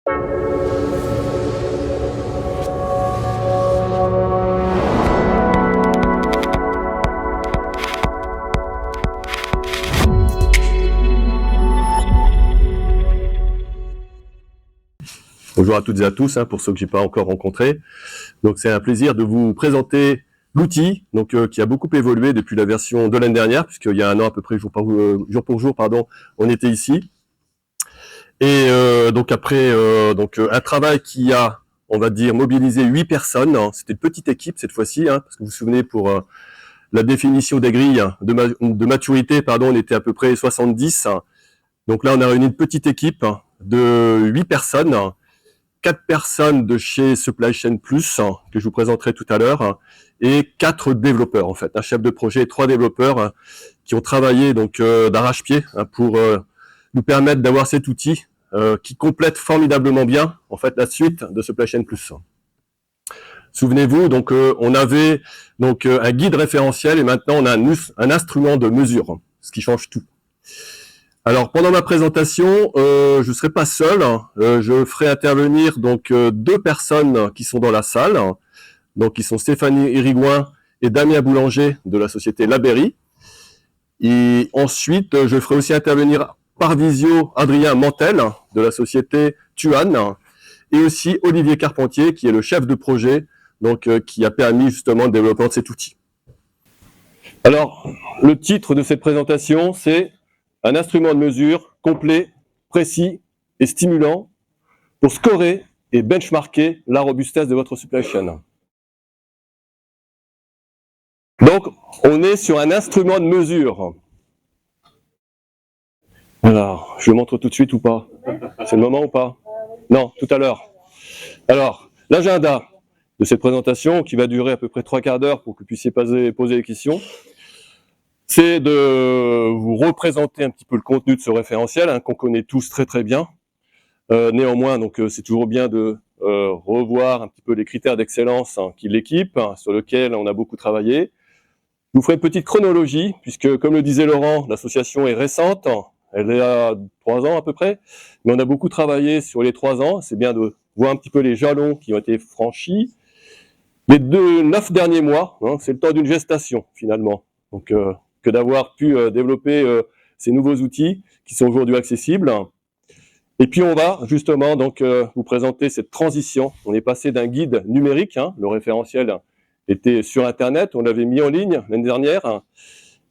Bonjour à toutes et à tous, pour ceux que j'ai pas encore rencontrés. Donc c'est un plaisir de vous présenter l'outil, qui a beaucoup évolué depuis la version de l'année dernière, puisqu'il y a un an à peu près jour pour jour, on était ici. Et donc après un travail qui a, on va dire, mobilisé 8 personnes. C'était une petite équipe cette fois-ci, parce que vous vous souvenez, pour la définition des grilles de maturité, on était à peu près 70. Donc là, on a réuni une petite équipe de 8 personnes. 4 personnes de chez Supply Chain Plus, que je vous présenterai tout à l'heure, et 4 développeurs, en fait, un chef de projet et 3 développeurs qui ont travaillé d'arrache-pied pour nous permettre d'avoir cet outil qui complète formidablement bien, en fait, la suite de Supply Chain Plus. Souvenez-vous, on avait un guide référentiel et maintenant on a un instrument de mesure, ce qui change tout. Alors, pendant ma présentation, je ne serai pas seul. Je ferai intervenir 2 personnes qui sont dans la salle. Donc, qui sont Stéphanie Irigouin et Damien Boulanger de la société Labéry. Et ensuite, je ferai aussi intervenir par visio Adrien Mantel de la société Tuan et aussi Olivier Carpentier qui est le chef de projet, qui a permis justement le développement de cet outil. Alors, le titre de cette présentation, c'est un instrument de mesure complet, précis et stimulant pour scorer et benchmarker la robustesse de votre supply chain. Donc, on est sur un instrument de mesure. Alors, je le montre tout de suite ou pas? C'est le moment ou pas? Non, tout à l'heure. Alors, l'agenda de cette présentation, qui va durer à peu près 3/4 d'heure pour que vous puissiez poser des questions, c'est de vous représenter un petit peu le contenu de ce référentiel qu'on connaît tous très très bien. Néanmoins, c'est toujours bien de revoir un petit peu les critères d'excellence qui l'équipent, sur lesquels on a beaucoup travaillé. Je vous ferai une petite chronologie, puisque comme le disait Laurent, l'association est récente, elle est à 3 ans à peu près, mais on a beaucoup travaillé sur les 3 ans. C'est bien de voir un petit peu les jalons qui ont été franchis. Les 9 derniers mois, c'est le temps d'une gestation finalement. Que d'avoir pu développer ces nouveaux outils qui sont aujourd'hui accessibles. Et puis on va justement vous présenter cette transition. On est passé d'un guide numérique, le référentiel était sur Internet, on l'avait mis en ligne l'année dernière,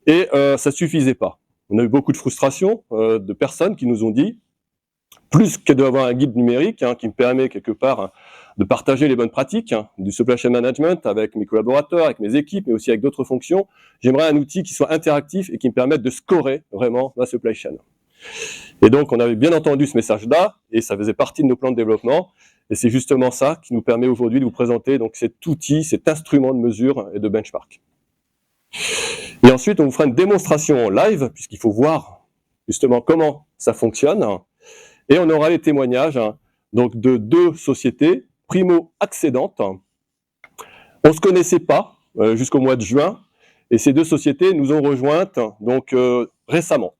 et ça suffisait pas. On a eu beaucoup de frustration de personnes qui nous ont dit, plus que d'avoir un guide numérique qui me permet quelque part de partager les bonnes pratiques du supply chain management avec mes collaborateurs, avec mes équipes, mais aussi avec d'autres fonctions. J'aimerais un outil qui soit interactif et qui me permette de scorer vraiment ma supply chain. Et donc, on avait bien entendu ce message-là, et ça faisait partie de nos plans de développement. Et c'est justement ça qui nous permet aujourd'hui de vous présenter cet outil, cet instrument de mesure et de benchmark. Et ensuite, on vous fera une démonstration en live, puisqu'il faut voir justement comment ça fonctionne. Et on aura les témoignages de 2 sociétés primo-accédantes. On ne se connaissait pas jusqu'au mois de juin, et ces 2 sociétés nous ont rejointes récemment.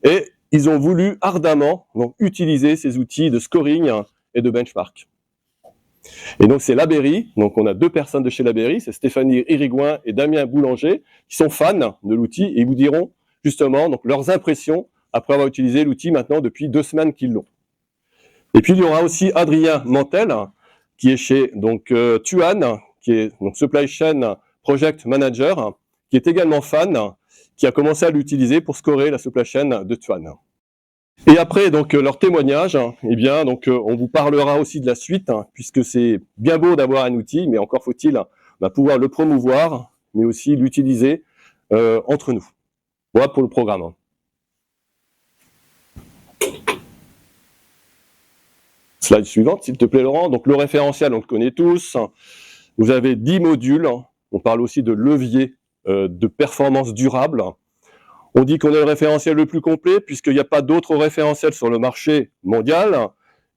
Et ils ont voulu ardemment utiliser ces outils de scoring et de benchmark. Et donc c'est Labéry, on a 2 personnes de chez Labéry, c'est Stéphanie Irigouin et Damien Boulanger, qui sont fans de l'outil et ils vous diront justement leurs impressions après avoir utilisé l'outil maintenant depuis 2 semaines qu'ils l'ont. Et puis il y aura aussi Adrien Mantel, qui est chez Tuan, qui est Supply Chain Project Manager, qui est également fan, qui a commencé à l'utiliser pour scorer la supply chain de Tuan. Et après leur témoignage, on vous parlera aussi de la suite, puisque c'est bien beau d'avoir un outil, mais encore faut-il pouvoir le promouvoir, mais aussi l'utiliser entre nous. Voilà pour le programme. Slide suivante, s'il te plaît, Laurent. Donc, le référentiel, on le connaît tous. Vous avez 10 modules. On parle aussi de levier de performance durable. On dit qu'on est le référentiel le plus complet, puisqu'il n'y a pas d'autres référentiels sur le marché mondial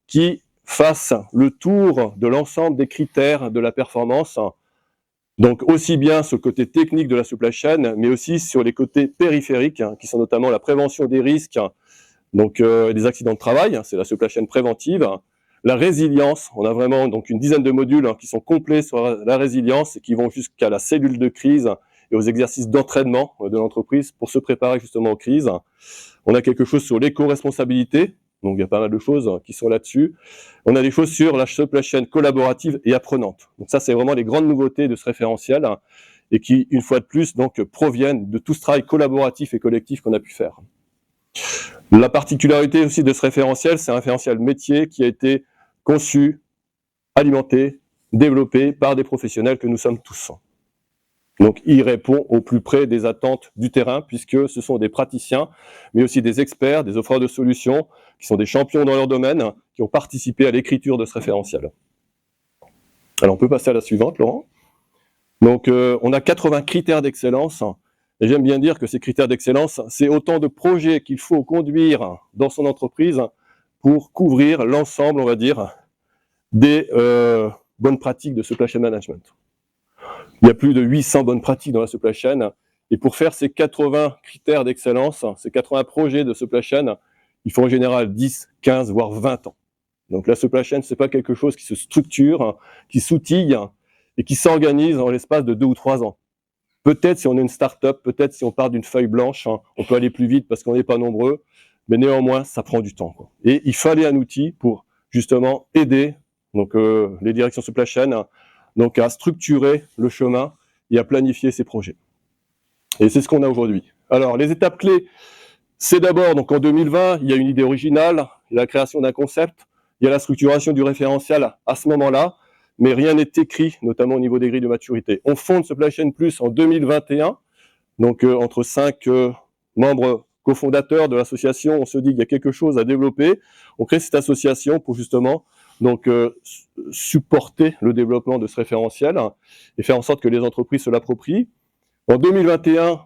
qui fassent le tour de l'ensemble des critères de la performance. Donc, aussi bien sur le côté technique de la supply chain, mais aussi sur les côtés périphériques, qui sont notamment la prévention des risques, des accidents de travail, c'est la supply chain préventive, la résilience. On a vraiment donc une dizaine de modules qui sont complets sur la résilience et qui vont jusqu'à la cellule de crise et aux exercices d'entraînement de l'entreprise pour se préparer justement aux crises. On a quelque chose sur l'éco-responsabilité, donc il y a pas mal de choses qui sont là-dessus. On a des choses sur la supply chain collaborative et apprenante. Donc ça, c'est vraiment les grandes nouveautés de ce référentiel et qui, une fois de plus, donc proviennent de tout ce travail collaboratif et collectif qu'on a pu faire. La particularité aussi de ce référentiel, c'est un référentiel métier qui a été conçu, alimenté, développé par des professionnels que nous sommes tous. Donc, il répond au plus près des attentes du terrain, puisque ce sont des praticiens, mais aussi des experts, des offreurs de solutions, qui sont des champions dans leur domaine, qui ont participé à l'écriture de ce référentiel. Alors, on peut passer à la suivante, Laurent. Donc, on a 80 critères d'excellence, et j'aime bien dire que ces critères d'excellence, c'est autant de projets qu'il faut conduire dans son entreprise pour couvrir l'ensemble, on va dire, des bonnes pratiques de supply chain management. Il y a plus de 800 bonnes pratiques dans la supply chain, et pour faire ces 80 critères d'excellence, ces 80 projets de supply chain, il faut en général 10, 15, voire 20 ans. Donc la supply chain, c'est pas quelque chose qui se structure, qui s'outille et qui s'organise en l'espace de 2 ou 3 ans. Peut-être si on est une start-up, peut-être si on part d'une feuille blanche, on peut aller plus vite parce qu'on n'est pas nombreux, mais néanmoins, ça prend du temps. Et il fallait un outil pour justement aider donc, les directions supply chain donc à structurer le chemin et à planifier ses projets. Et c'est ce qu'on a aujourd'hui. Alors, les étapes clés, c'est d'abord, donc en 2020, il y a une idée originale, il y a la création d'un concept, il y a la structuration du référentiel à ce moment-là, mais rien n'est écrit, notamment au niveau des grilles de maturité. On fonde Supply Chain Plus en 2021, donc entre 5 membres cofondateurs de l'association, on se dit qu'il y a quelque chose à développer. On crée cette association pour justement donc supporter le développement de ce référentiel et faire en sorte que les entreprises se l'approprient. En 2021,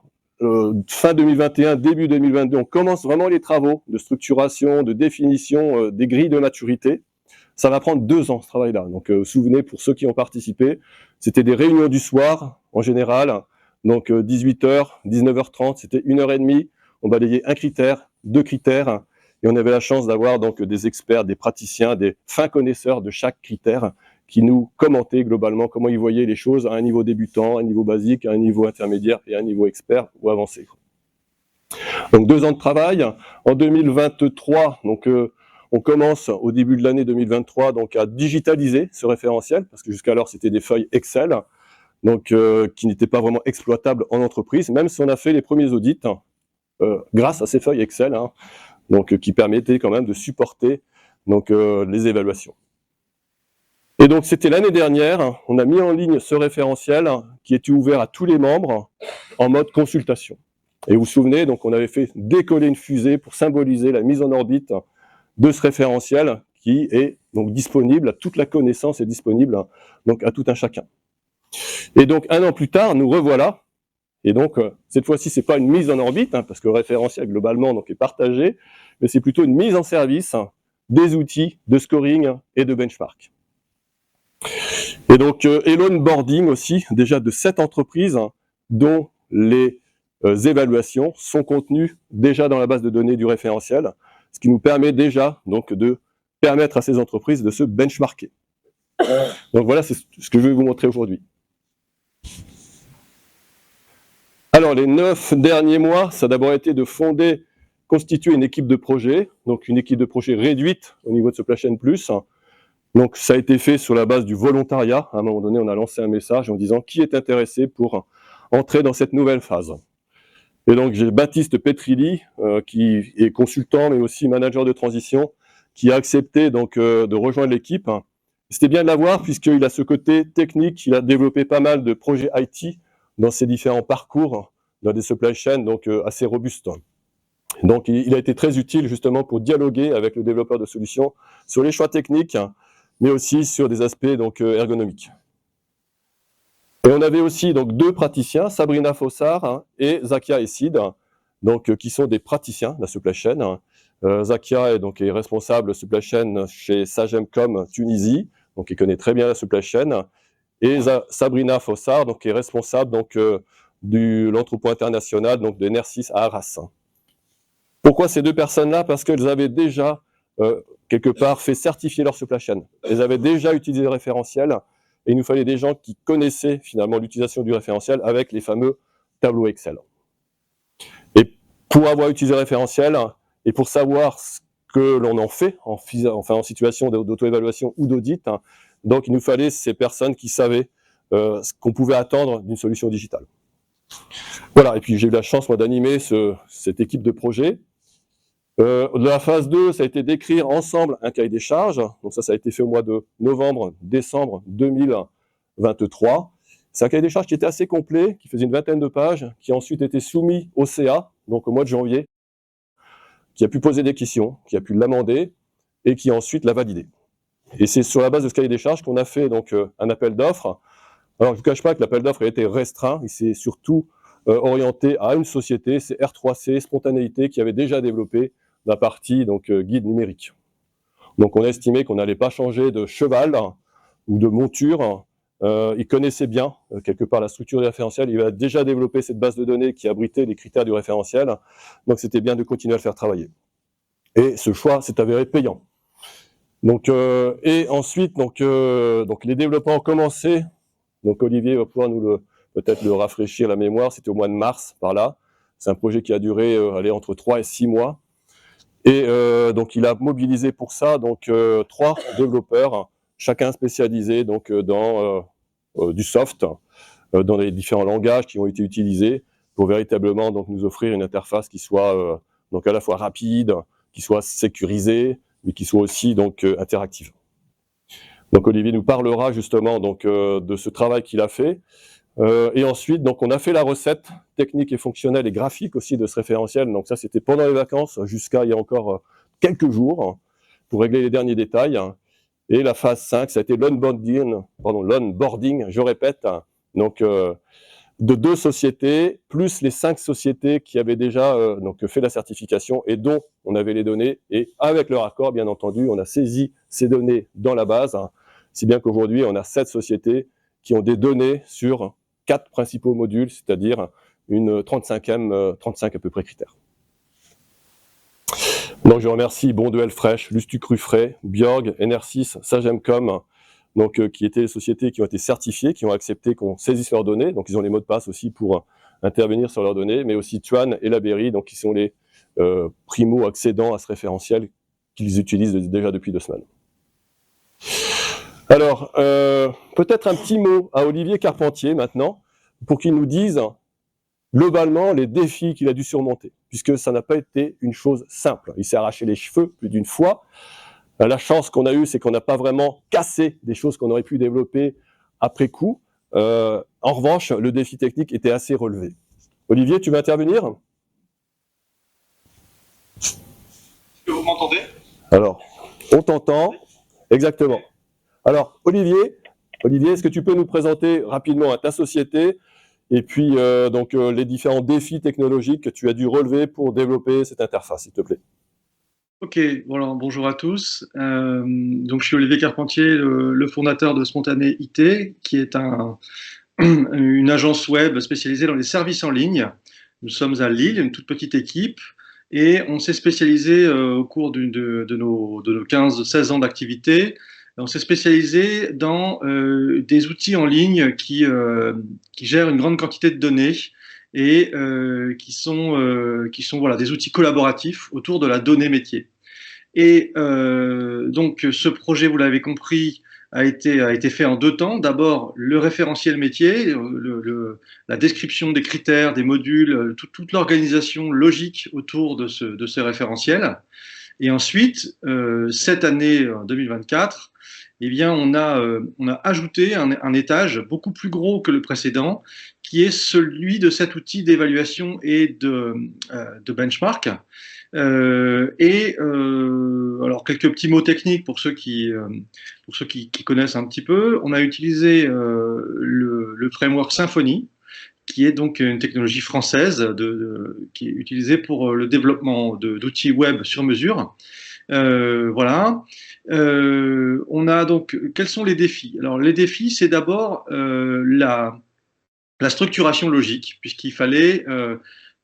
fin 2021, début 2022, on commence vraiment les travaux de structuration, de définition des grilles de maturité. Ça va prendre 2 ans ce travail-là. Donc vous vous souvenez, pour ceux qui ont participé, c'était des réunions du soir en général. Donc 18h, 19h30, c'était 1h30. On balayait un critère, 2 critères. Et on avait la chance d'avoir donc des experts, des praticiens, des fins connaisseurs de chaque critère qui nous commentaient globalement comment ils voyaient les choses à un niveau débutant, à un niveau basique, à un niveau intermédiaire et à un niveau expert ou avancé. Donc 2 ans de travail. En 2023, donc on commence au début de l'année 2023 donc à digitaliser ce référentiel parce que jusqu'alors c'était des feuilles Excel donc qui n'étaient pas vraiment exploitables en entreprise, même si on a fait les premiers audits grâce à ces feuilles Excel. Donc qui permettait quand même de supporter donc, les évaluations. Et donc c'était l'année dernière, on a mis en ligne ce référentiel qui était ouvert à tous les membres en mode consultation. Et vous vous souvenez, donc on avait fait décoller une fusée pour symboliser la mise en orbite de ce référentiel qui est donc disponible, toute la connaissance est disponible donc à tout un chacun. Et donc 1 an plus tard, nous revoilà. Et donc, cette fois-ci, c'est pas une mise en orbite, parce que le référentiel, globalement, donc, est partagé, mais c'est plutôt une mise en service des outils de scoring et de benchmark. Et donc, et l'onboarding aussi, déjà de 7 entreprises, dont les évaluations sont contenues déjà dans la base de données du référentiel, ce qui nous permet déjà donc, de permettre à ces entreprises de se benchmarker. Donc voilà, c'est ce que je vais vous montrer aujourd'hui. Alors, les 9 derniers mois, ça a d'abord été de constituer une équipe de projet, donc une équipe de projet réduite au niveau de Supply Chain Plus. Donc, ça a été fait sur la base du volontariat. À un moment donné, on a lancé un message en disant qui est intéressé pour entrer dans cette nouvelle phase. Et donc, j'ai Baptiste Petrilli, qui est consultant, mais aussi manager de transition, qui a accepté donc de rejoindre l'équipe. C'était bien de l'avoir, puisqu'il a ce côté technique, il a développé pas mal de projets IT, dans ses différents parcours dans des supply chains donc assez robustes. Donc il a été très utile justement pour dialoguer avec le développeur de solutions sur les choix techniques, mais aussi sur des aspects donc ergonomiques. Et on avait aussi donc 2 praticiens, Sabrina Fossard et Zakia Essid, donc qui sont des praticiens de la supply chain. Zakia est responsable supply chain chez Sagemcom Tunisie, donc il connaît très bien la supply chain. Et Sabrina Fossard, donc, qui est responsable donc, de l'entrepôt international donc, de Nercis à Arras. Pourquoi ces 2 personnes-là? Parce qu'elles avaient déjà quelque part, fait certifier leur supply chain. Elles avaient déjà utilisé le référentiel, et il nous fallait des gens qui connaissaient finalement l'utilisation du référentiel avec les fameux tableaux Excel. Et pour avoir utilisé le référentiel, et pour savoir ce que l'on en fait, en situation d'auto-évaluation ou d'audit, donc il nous fallait ces personnes qui savaient ce qu'on pouvait attendre d'une solution digitale. Voilà, et puis j'ai eu la chance, moi, d'animer cette équipe de projet. De la phase 2, ça a été d'écrire ensemble un cahier des charges. Donc ça a été fait au mois de novembre-décembre 2023. C'est un cahier des charges qui était assez complet, qui faisait une vingtaine de pages, qui a ensuite été soumis au CA, donc au mois de janvier, qui a pu poser des questions, qui a pu l'amender, et qui ensuite l'a validé. Et c'est sur la base de ce cahier des charges qu'on a fait donc, un appel d'offres. Alors, je ne vous cache pas que l'appel d'offres a été restreint, il s'est surtout orienté à une société, c'est R3C, Spontanéité, qui avait déjà développé la partie donc, guide numérique. Donc, on a estimé qu'on n'allait pas changer de cheval ou de monture. Il connaissait bien, quelque part, la structure du référentiel. Il a déjà développé cette base de données qui abritait les critères du référentiel. Donc, c'était bien de continuer à le faire travailler. Et ce choix s'est avéré payant. Donc, et ensuite, donc, les développements ont commencé. Donc, Olivier va pouvoir nous peut-être le rafraîchir la mémoire. C'était au mois de mars, par là. C'est un projet qui a duré entre 3 et 6 mois. Et donc, il a mobilisé pour ça donc, 3 développeurs, chacun spécialisé donc, dans du soft, dans les différents langages qui ont été utilisés pour véritablement donc, nous offrir une interface qui soit donc, à la fois rapide, qui soit sécurisée, mais qui soit aussi donc, interactive. Donc Olivier nous parlera justement donc, de ce travail qu'il a fait. Et ensuite, donc, on a fait la recette technique et fonctionnelle et graphique aussi de ce référentiel. Donc ça, c'était pendant les vacances jusqu'à il y a encore quelques jours pour régler les derniers détails. Et la phase 5, ça a été l'onboarding, je répète, donc, de 2 sociétés, plus les 5 sociétés qui avaient déjà donc, fait la certification et dont on avait les données. Et avec leur accord, bien entendu, on a saisi ces données dans la base, si bien qu'aujourd'hui, on a 7 sociétés qui ont des données sur 4 principaux modules, c'est-à-dire une 35 à peu près critères. Donc je remercie Bonduel Fresh, Lustucrufray, Bjorg, Enersys, Sagemcom, donc, qui étaient les sociétés qui ont été certifiées, qui ont accepté qu'on saisisse leurs données. Donc ils ont les mots de passe aussi pour intervenir sur leurs données, mais aussi Tuan et Laberry, donc qui sont les primo-accédants à ce référentiel qu'ils utilisent déjà depuis 2 semaines. Alors, peut-être un petit mot à Olivier Carpentier maintenant, pour qu'il nous dise globalement les défis qu'il a dû surmonter, puisque ça n'a pas été une chose simple. Il s'est arraché les cheveux plus d'une fois. La chance qu'on a eue, c'est qu'on n'a pas vraiment cassé des choses qu'on aurait pu développer après coup. En revanche, le défi technique était assez relevé. Olivier, tu veux intervenir? Est-ce que vous m'entendez? Alors, on t'entend, exactement. Alors, Olivier, est-ce que tu peux nous présenter rapidement ta société et puis donc, les différents défis technologiques que tu as dû relever pour développer cette interface, s'il te plaît? Ok, voilà, bonjour à tous. Donc, je suis Olivier Carpentier, le fondateur de Spontanéité, qui est une agence web spécialisée dans les services en ligne. Nous sommes à Lille, une toute petite équipe, et on s'est spécialisé au cours de nos 15-16 ans d'activité. On s'est spécialisé dans des outils en ligne qui gèrent une grande quantité de données et qui sont voilà, des outils collaboratifs autour de la donnée métier. Et donc ce projet, vous l'avez compris, a été fait en 2 temps. D'abord, le référentiel métier, la description des critères, des modules, toute l'organisation logique autour de ce référentiel. Et ensuite, cette année 2024, eh bien, on a ajouté un étage beaucoup plus gros que le précédent, qui est celui de cet outil d'évaluation et de benchmark. Alors quelques petits mots techniques pour ceux qui connaissent un petit peu. On a utilisé le framework Symfony, qui est donc une technologie française qui est utilisée pour le développement d'outils web sur mesure. Voilà. On a donc, quels sont les défis? Alors les défis, c'est d'abord la structuration logique, puisqu'il fallait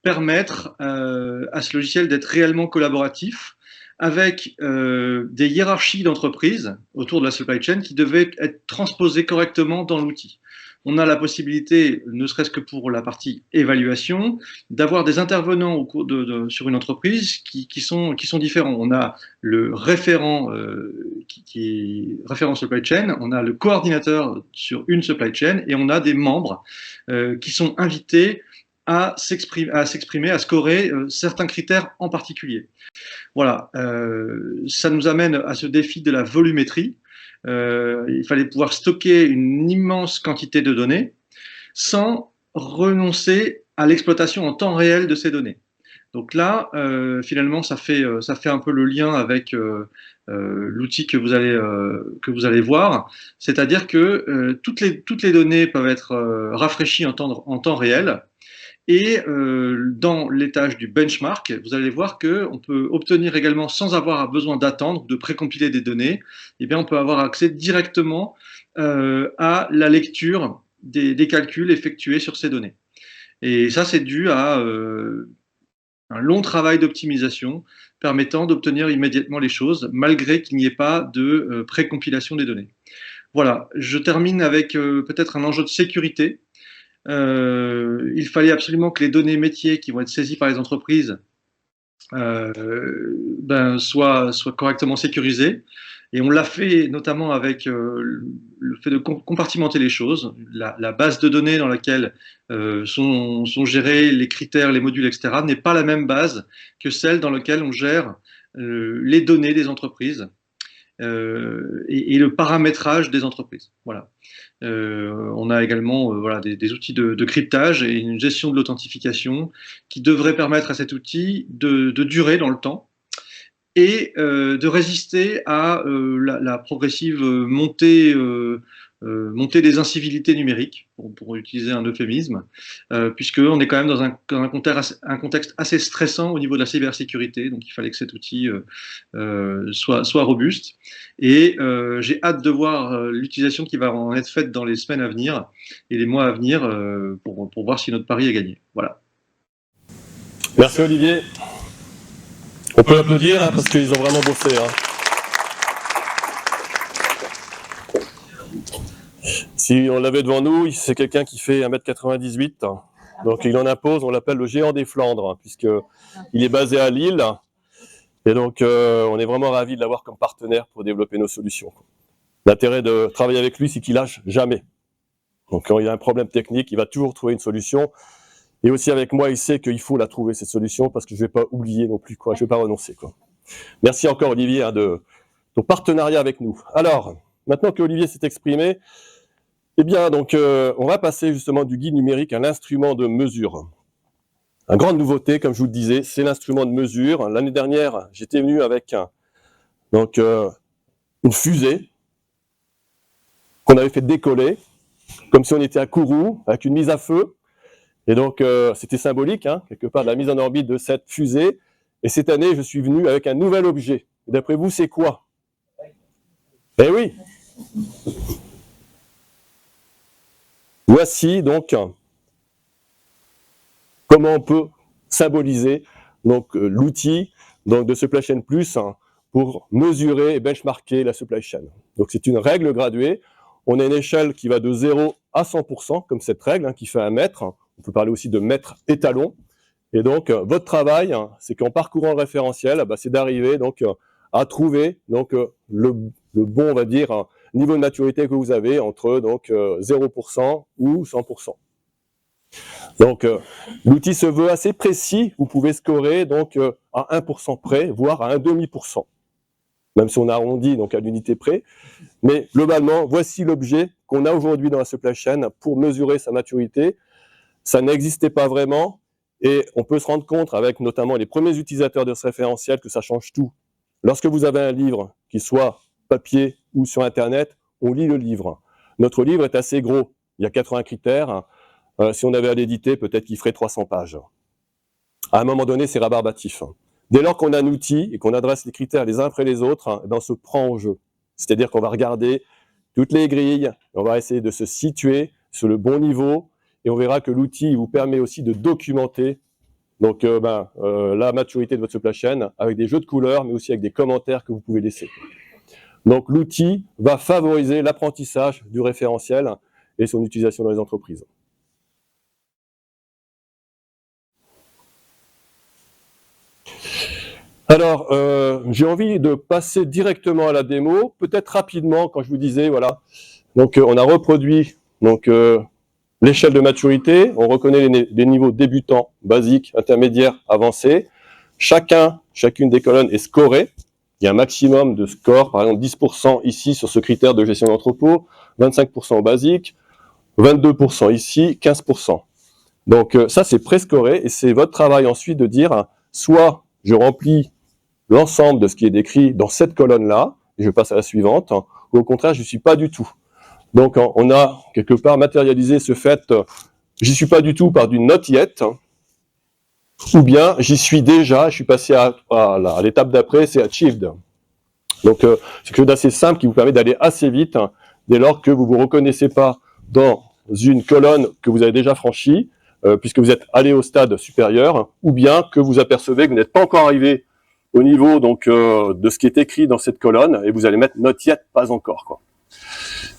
permettre à ce logiciel d'être réellement collaboratif avec des hiérarchies d'entreprises autour de la supply chain qui devaient être transposées correctement dans l'outil. On a la possibilité, ne serait-ce que pour la partie évaluation, d'avoir des intervenants au cours sur une entreprise qui sont différents. On a le référent qui est référent supply chain, on a le coordinateur sur une supply chain et on a des membres qui sont invités à s'exprimer, à scorer certains critères en particulier. Voilà, ça nous amène à ce défi de la volumétrie. Il fallait pouvoir stocker une immense quantité de données sans renoncer à l'exploitation en temps réel de ces données. Donc là, finalement, ça fait un peu le lien avec l'outil que vous allez voir, c'est-à-dire que toutes les données peuvent être rafraîchies en temps réel. Et dans l'étage du benchmark, vous allez voir qu'on peut obtenir également, sans avoir besoin d'attendre, de précompiler des données, eh bien, on peut avoir accès directement à la lecture des calculs effectués sur ces données. Et ça, c'est dû à un long travail d'optimisation permettant d'obtenir immédiatement les choses, malgré qu'il n'y ait pas de précompilation des données. Voilà, je termine avec peut-être un enjeu de sécurité. Il fallait absolument que les données métiers qui vont être saisies par les entreprises soient correctement sécurisées. Et on l'a fait notamment avec le fait de compartimenter les choses. La base de données dans laquelle sont gérés les critères, les modules, etc., n'est pas la même base que celle dans laquelle on gère les données des entreprises et le paramétrage des entreprises. Voilà. On a également voilà, des outils de cryptage et une gestion de l'authentification qui devraient permettre à cet outil de durer dans le temps et de résister à la progressive montée des incivilités numériques, pour utiliser un euphémisme, puisqu'on est quand même dans un contexte assez stressant au niveau de la cybersécurité, donc il fallait que cet outil soit robuste. Et j'ai hâte de voir l'utilisation qui va en être faite dans les semaines à venir et les mois à venir pour voir si notre pari est gagné. Voilà. Merci Olivier. On peut applaudir hein, parce qu'ils ont vraiment bossé. Hein. Si on l'avait devant nous, c'est quelqu'un qui fait 1m98, donc il en impose, on l'appelle le géant des Flandres, puisqu'il est basé à Lille, et donc on est vraiment ravis de l'avoir comme partenaire pour développer nos solutions. L'intérêt de travailler avec lui, c'est qu'il lâche jamais. Donc quand il y a un problème technique, il va toujours trouver une solution, et aussi avec moi, il sait qu'il faut la trouver, cette solution, parce que je ne vais pas oublier non plus, quoi. Je ne vais pas renoncer. Quoi. Merci encore Olivier hein, de ton partenariat avec nous. Alors, maintenant que Olivier s'est exprimé, eh bien, donc, on va passer justement du guide numérique à l'instrument de mesure. Une grande nouveauté, comme je vous le disais, c'est l'instrument de mesure. L'année dernière, j'étais venu avec une fusée qu'on avait fait décoller, comme si on était à Kourou, avec une mise à feu. Et donc, c'était symbolique, hein, quelque part, de la mise en orbite de cette fusée. Et cette année, je suis venu avec un nouvel objet. Et d'après vous, c'est quoi? Eh oui! Voici donc comment on peut symboliser donc l'outil donc de Supply Chain Plus hein, pour mesurer et benchmarker la supply chain. Donc c'est une règle graduée. On a une échelle qui va de 0 à 100%, comme cette règle hein, qui fait 1 mètre. On peut parler aussi de mètre étalon. Et donc votre travail, hein, c'est qu'en parcourant le référentiel, c'est d'arriver donc à trouver donc le bon, on va dire, niveau de maturité que vous avez entre donc 0% ou 100%. Donc l'outil se veut assez précis, vous pouvez scorer donc à 1% près, voire à un demi%, même si on arrondit donc à l'unité près. Mais globalement, voici l'objet qu'on a aujourd'hui dans la supply chain pour mesurer sa maturité. Ça n'existait pas vraiment et on peut se rendre compte avec notamment les premiers utilisateurs de ce référentiel que ça change tout. Lorsque vous avez un livre qui soit papier ou sur Internet, on lit le livre. Notre livre est assez gros, il y a 80 critères. Si on avait à l'éditer, peut-être qu'il ferait 300 pages. À un moment donné, c'est rabarbatif. Dès lors qu'on a un outil et qu'on adresse les critères les uns après les autres, on se prend au jeu. C'est-à-dire qu'on va regarder toutes les grilles, on va essayer de se situer sur le bon niveau, et on verra que l'outil vous permet aussi de documenter donc la maturité de votre supply chain avec des jeux de couleurs, mais aussi avec des commentaires que vous pouvez laisser. Donc l'outil va favoriser l'apprentissage du référentiel et son utilisation dans les entreprises. Alors, j'ai envie de passer directement à la démo, peut-être rapidement, quand je vous disais, voilà. Donc, on a reproduit l'échelle de maturité, on reconnaît les niveaux débutants, basiques, intermédiaires, avancés. Chacune des colonnes est scorée. Il y a un maximum de score, par exemple 10% ici sur ce critère de gestion d'entrepôt, 25% au basique, 22% ici, 15%. Donc, ça, c'est pré-scoré et c'est votre travail ensuite de dire, soit je remplis l'ensemble de ce qui est décrit dans cette colonne-là, et je passe à la suivante, ou au contraire, je ne suis pas du tout. Donc, on a quelque part matérialisé ce fait, j'y suis pas du tout par du not yet, ou bien j'y suis déjà, je suis passé à l'étape d'après, c'est achieved. Donc, c'est quelque chose d'assez simple qui vous permet d'aller assez vite, dès lors que vous ne vous reconnaissez pas dans une colonne que vous avez déjà franchie, puisque vous êtes allé au stade supérieur, ou bien que vous apercevez que vous n'êtes pas encore arrivé au niveau de ce qui est écrit dans cette colonne, et vous allez mettre not yet, pas encore, quoi.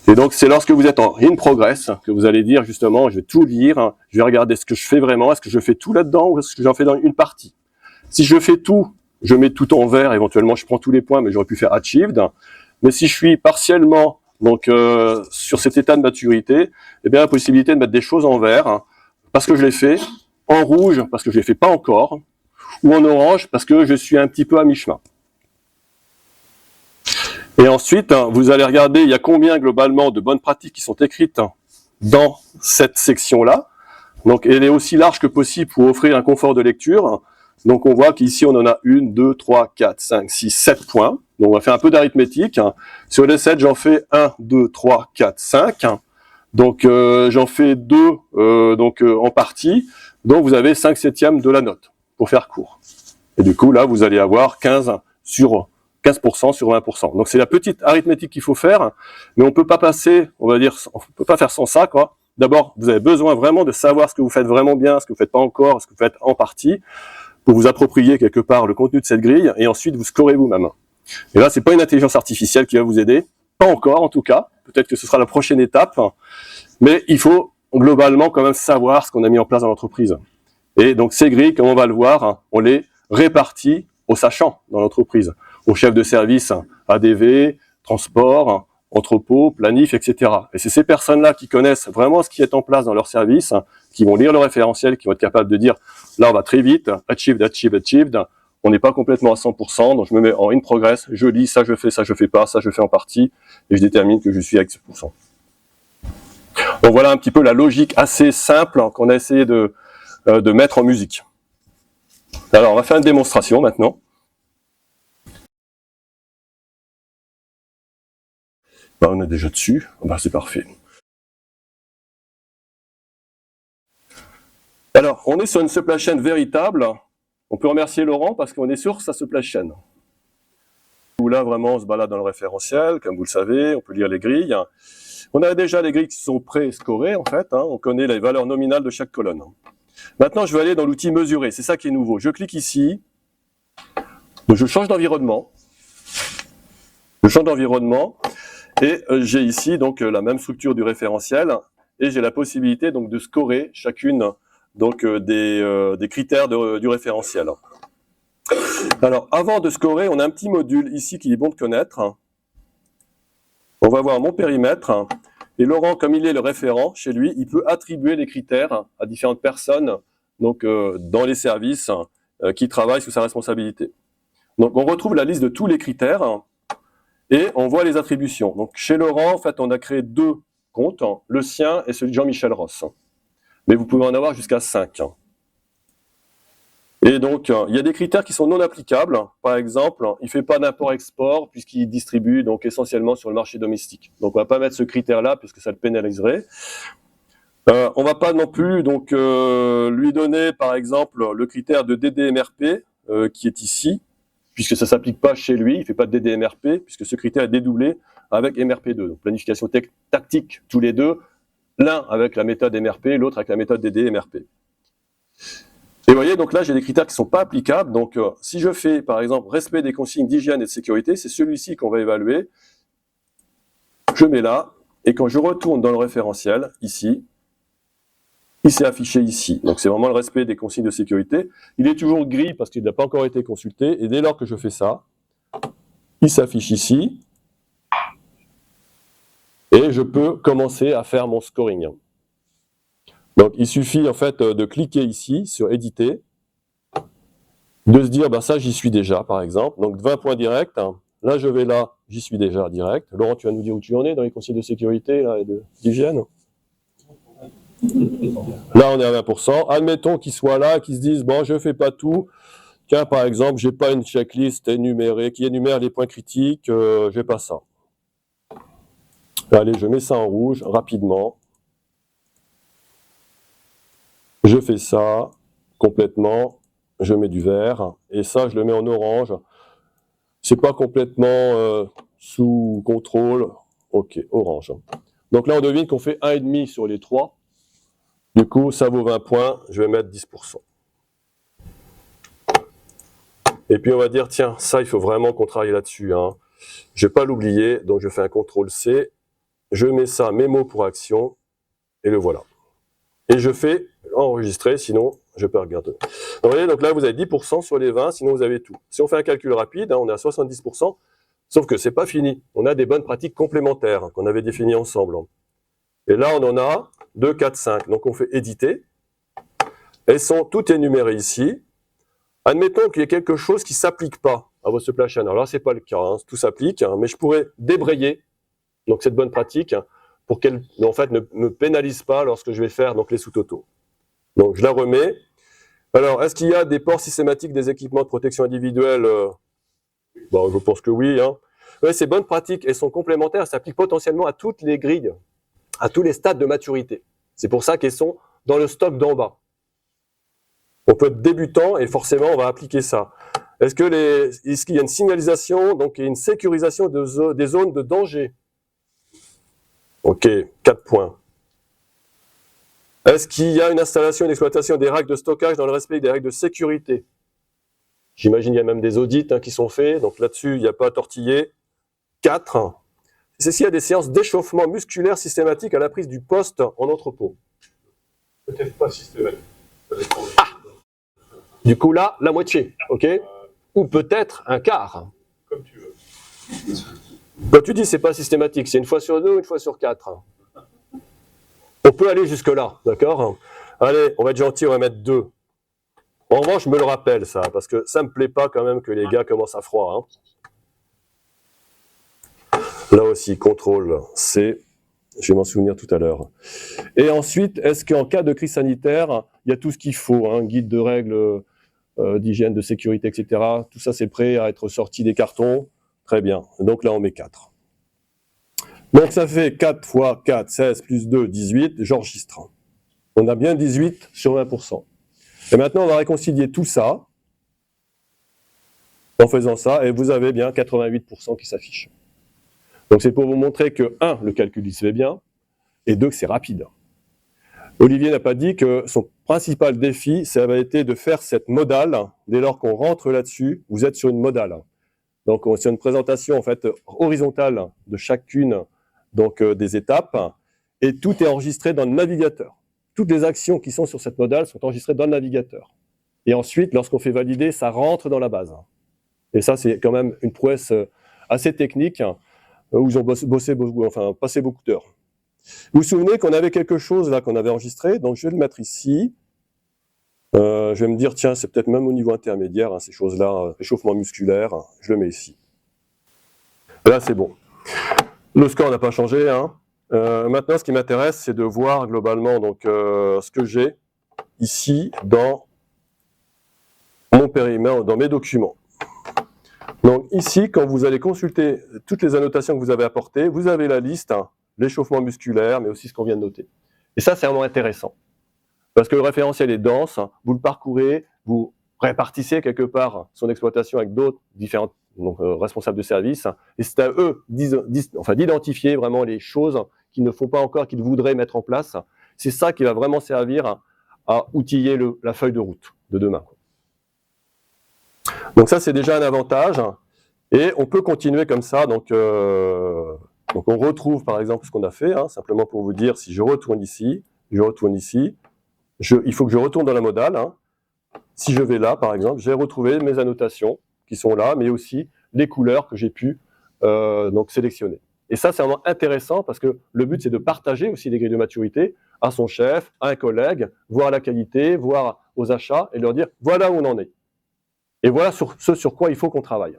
Et donc c'est lorsque vous êtes en in progress que vous allez dire justement, je vais tout lire, je vais regarder ce que je fais vraiment, est-ce que je fais tout là-dedans ou est-ce que j'en fais dans une partie. Si je fais tout, je mets tout en vert, éventuellement je prends tous les points, mais j'aurais pu faire achieved. Mais si je suis partiellement sur cet état de maturité, eh bien la possibilité de mettre des choses en vert, parce que je l'ai fait, en rouge parce que je l'ai fait pas encore, ou en orange parce que je suis un petit peu à mi-chemin. Et ensuite, vous allez regarder, il y a combien globalement de bonnes pratiques qui sont écrites dans cette section-là. Donc, elle est aussi large que possible pour offrir un confort de lecture. Donc, on voit qu'ici, on en a 1, 2, 3, 4, 5, 6, 7 points. Donc, on va faire un peu d'arithmétique. Sur les 7, j'en fais 1, 2, 3, 4, 5. Donc, j'en fais 2 en partie. Donc, vous avez 5/7 de la note, pour faire court. Et du coup, là, vous allez avoir 15% sur 20%. Donc, c'est la petite arithmétique qu'il faut faire, mais on peut pas passer, on peut pas faire sans ça, quoi. D'abord, vous avez besoin vraiment de savoir ce que vous faites vraiment bien, ce que vous faites pas encore, ce que vous faites en partie, pour vous approprier quelque part le contenu de cette grille, et ensuite vous scorez vous-même. Et là, c'est pas une intelligence artificielle qui va vous aider, pas encore en tout cas, peut-être que ce sera la prochaine étape, mais il faut globalement quand même savoir ce qu'on a mis en place dans l'entreprise. Et donc ces grilles, comme on va le voir, on les répartit aux sachants dans l'entreprise, aux chefs de service, ADV, transport, entrepôt, planif, etc. Et c'est ces personnes-là qui connaissent vraiment ce qui est en place dans leur service, qui vont lire le référentiel, qui vont être capables de dire, là on va très vite, achieved, achieved, achieved, on n'est pas complètement à 100%, donc je me mets en in progress, je lis, ça je fais pas, ça je fais en partie, et je détermine que je suis à X%. Donc voilà un petit peu la logique assez simple qu'on a essayé de mettre en musique. Alors, on va faire une démonstration maintenant. On est déjà dessus. C'est parfait. Alors, on est sur une supply chain véritable. On peut remercier Laurent parce qu'on est sur sa supply chain. Où là, vraiment, on se balade dans le référentiel, comme vous le savez. On peut lire les grilles. On a déjà les grilles qui sont pré-scorées, en fait. On connaît les valeurs nominales de chaque colonne. Maintenant, je vais aller dans l'outil mesurer. C'est ça qui est nouveau. Je clique ici. Je change d'environnement. Je change d'environnement. Et j'ai ici donc la même structure du référentiel. Et j'ai la possibilité donc de scorer chacune des critères du référentiel. Alors, avant de scorer, on a un petit module ici qu'il est bon de connaître. On va voir mon périmètre. Et Laurent, comme il est le référent, chez lui, il peut attribuer les critères à différentes personnes dans les services qui travaillent sous sa responsabilité. Donc, on retrouve la liste de tous les critères et on voit les attributions. Donc, chez Laurent, en fait, on a créé 2 comptes, le sien et celui de Jean-Michel Ross. Mais vous pouvez en avoir jusqu'à 5. Et donc, il y a des critères qui sont non applicables. Par exemple, il ne fait pas d'import-export puisqu'il distribue donc essentiellement sur le marché domestique. Donc, on ne va pas mettre ce critère-là puisque ça le pénaliserait. On ne va pas non plus lui donner, par exemple, le critère de DDMRP qui est ici, puisque ça ne s'applique pas chez lui. Il ne fait pas de DDMRP puisque ce critère est dédoublé avec MRP2. Donc, planification tactique tous les deux, l'un avec la méthode MRP, l'autre avec la méthode DDMRP. Et vous voyez, donc là, j'ai des critères qui ne sont pas applicables. Donc, si je fais, par exemple, respect des consignes d'hygiène et de sécurité, c'est celui-ci qu'on va évaluer. Je mets là, et quand je retourne dans le référentiel, ici, il s'est affiché ici. Donc, c'est vraiment le respect des consignes de sécurité. Il est toujours gris parce qu'il n'a pas encore été consulté. Et dès lors que je fais ça, il s'affiche ici. Et je peux commencer à faire mon scoring. Donc, il suffit en fait de cliquer ici sur éditer, de se dire, ben ça, j'y suis déjà, par exemple. Donc, 20 points directs. Là, je vais là, j'y suis déjà direct. Laurent, tu vas nous dire où tu en es dans les consignes de sécurité là, et d'hygiène. Là, on est à 20%. Admettons qu'ils soient là, qu'ils se disent, bon, je ne fais pas tout. Tiens, par exemple, je n'ai pas une checklist énumérée qui énumère les points critiques, je n'ai pas ça. Allez, je mets ça en rouge, rapidement. Je fais ça complètement, je mets du vert, et ça, je le mets en orange. C'est pas complètement sous contrôle. Ok, orange. Donc là, on devine qu'on fait 1,5 sur les 3. Du coup, ça vaut 20 points, je vais mettre 10%. Et puis, on va dire, tiens, ça, il faut vraiment qu'on travaille là-dessus. Hein. Je ne vais pas l'oublier, donc je fais un CTRL-C. Je mets ça, mémo pour action, et le voilà. Et je fais enregistrer, sinon je peux regarder. Donc, vous voyez, donc là, vous avez 10% sur les 20, sinon vous avez tout. Si on fait un calcul rapide, hein, on est à 70%, sauf que ce n'est pas fini. On a des bonnes pratiques complémentaires hein, qu'on avait définies ensemble. Et là, on en a 2, 4, 5. Donc, on fait éditer. Elles sont toutes énumérées ici. Admettons qu'il y ait quelque chose qui ne s'applique pas à vos supply chain. Alors là, ce n'est pas le cas, hein, tout s'applique, hein, mais je pourrais débrayer donc cette bonne pratique pour qu'elle en fait, ne me pénalise pas lorsque je vais faire donc, les sous-totaux. Donc, je la remets. Alors, est-ce qu'il y a des ports systématiques des équipements de protection individuelle bon, je pense que oui. Hein. Ouais, ces bonnes pratiques, elles sont complémentaires, elles s'appliquent potentiellement à toutes les grilles, à tous les stades de maturité. C'est pour ça qu'elles sont dans le stock d'en bas. On peut être débutant et forcément, on va appliquer ça. Est-ce qu'il y a une signalisation, donc une sécurisation des zones de danger? Ok, 4 points. Est-ce qu'il y a une installation et une exploitation des racks de stockage dans le respect des règles de sécurité? J'imagine qu'il y a même des audits qui sont faits, donc là-dessus, il n'y a pas à tortiller. 4. C'est s'il y a des séances d'échauffement musculaire systématique à la prise du poste en entrepôt. Peut-être pas systématique. Ah! Du coup, là, la moitié, ok? Ou peut-être un quart. Comme tu veux. Quand tu dis c'est pas systématique, c'est une fois sur 2 ou une fois sur 4. On peut aller jusque-là, d'accord? Allez, on va être gentil, on va mettre 2. En revanche, je me le rappelle, ça, parce que ça me plaît pas quand même que les gars commencent à froid. Hein. Là aussi, CTRL-C, je vais m'en souvenir tout à l'heure. Et ensuite, est-ce qu'en cas de crise sanitaire, il y a tout ce qu'il faut, hein, guide de règles d'hygiène, de sécurité, etc. Tout ça, c'est prêt à être sorti des cartons. Très bien. Donc là, on met 4. Donc ça fait 4 fois 4, 16, plus 2, 18. J'enregistre. On a bien 18 sur 20%. Et maintenant, on va réconcilier tout ça en faisant ça, et vous avez bien 88% qui s'affiche. Donc c'est pour vous montrer que, 1, le calcul il se fait bien, et 2, que c'est rapide. Olivier n'a pas dit que son principal défi, ça avait été de faire cette modale. Dès lors qu'on rentre là-dessus, vous êtes sur une modale. Donc c'est une présentation en fait horizontale de chacune donc, des étapes, et tout est enregistré dans le navigateur. Toutes les actions qui sont sur cette modale sont enregistrées dans le navigateur. Et ensuite, lorsqu'on fait valider, ça rentre dans la base. Et ça, c'est quand même une prouesse assez technique, où ils ont passé beaucoup d'heures. Vous vous souvenez qu'on avait quelque chose là qu'on avait enregistré, donc je vais le mettre ici. Je vais me dire, tiens, c'est peut-être même au niveau intermédiaire, hein, ces choses-là, échauffement musculaire, je le mets ici. Et là, c'est bon. Le score n'a pas changé. Hein. Maintenant, ce qui m'intéresse, c'est de voir globalement donc, ce que j'ai ici dans mon périmètre, dans mes documents. Donc ici, quand vous allez consulter toutes les annotations que vous avez apportées, vous avez la liste, hein, l'échauffement musculaire, mais aussi ce qu'on vient de noter. Et ça, c'est vraiment intéressant. Parce que le référentiel est dense, vous le parcourez, vous répartissez quelque part son exploitation avec d'autres différents responsables de service, et c'est à eux d'identifier vraiment les choses qu'ils ne font pas encore, qu'ils voudraient mettre en place. C'est ça qui va vraiment servir à outiller la feuille de route. de demain. Donc ça, c'est déjà un avantage. Et on peut continuer comme ça. Donc on retrouve par exemple ce qu'on a fait, simplement pour vous dire, si je retourne ici, il faut que je retourne dans la modale. Si je vais là, par exemple, j'ai retrouvé mes annotations qui sont là, mais aussi les couleurs que j'ai pu donc sélectionner. Et ça, c'est vraiment intéressant parce que le but, c'est de partager aussi les grilles de maturité à son chef, à un collègue, voir la qualité, voir aux achats et leur dire voilà où on en est. Et voilà ce sur quoi il faut qu'on travaille.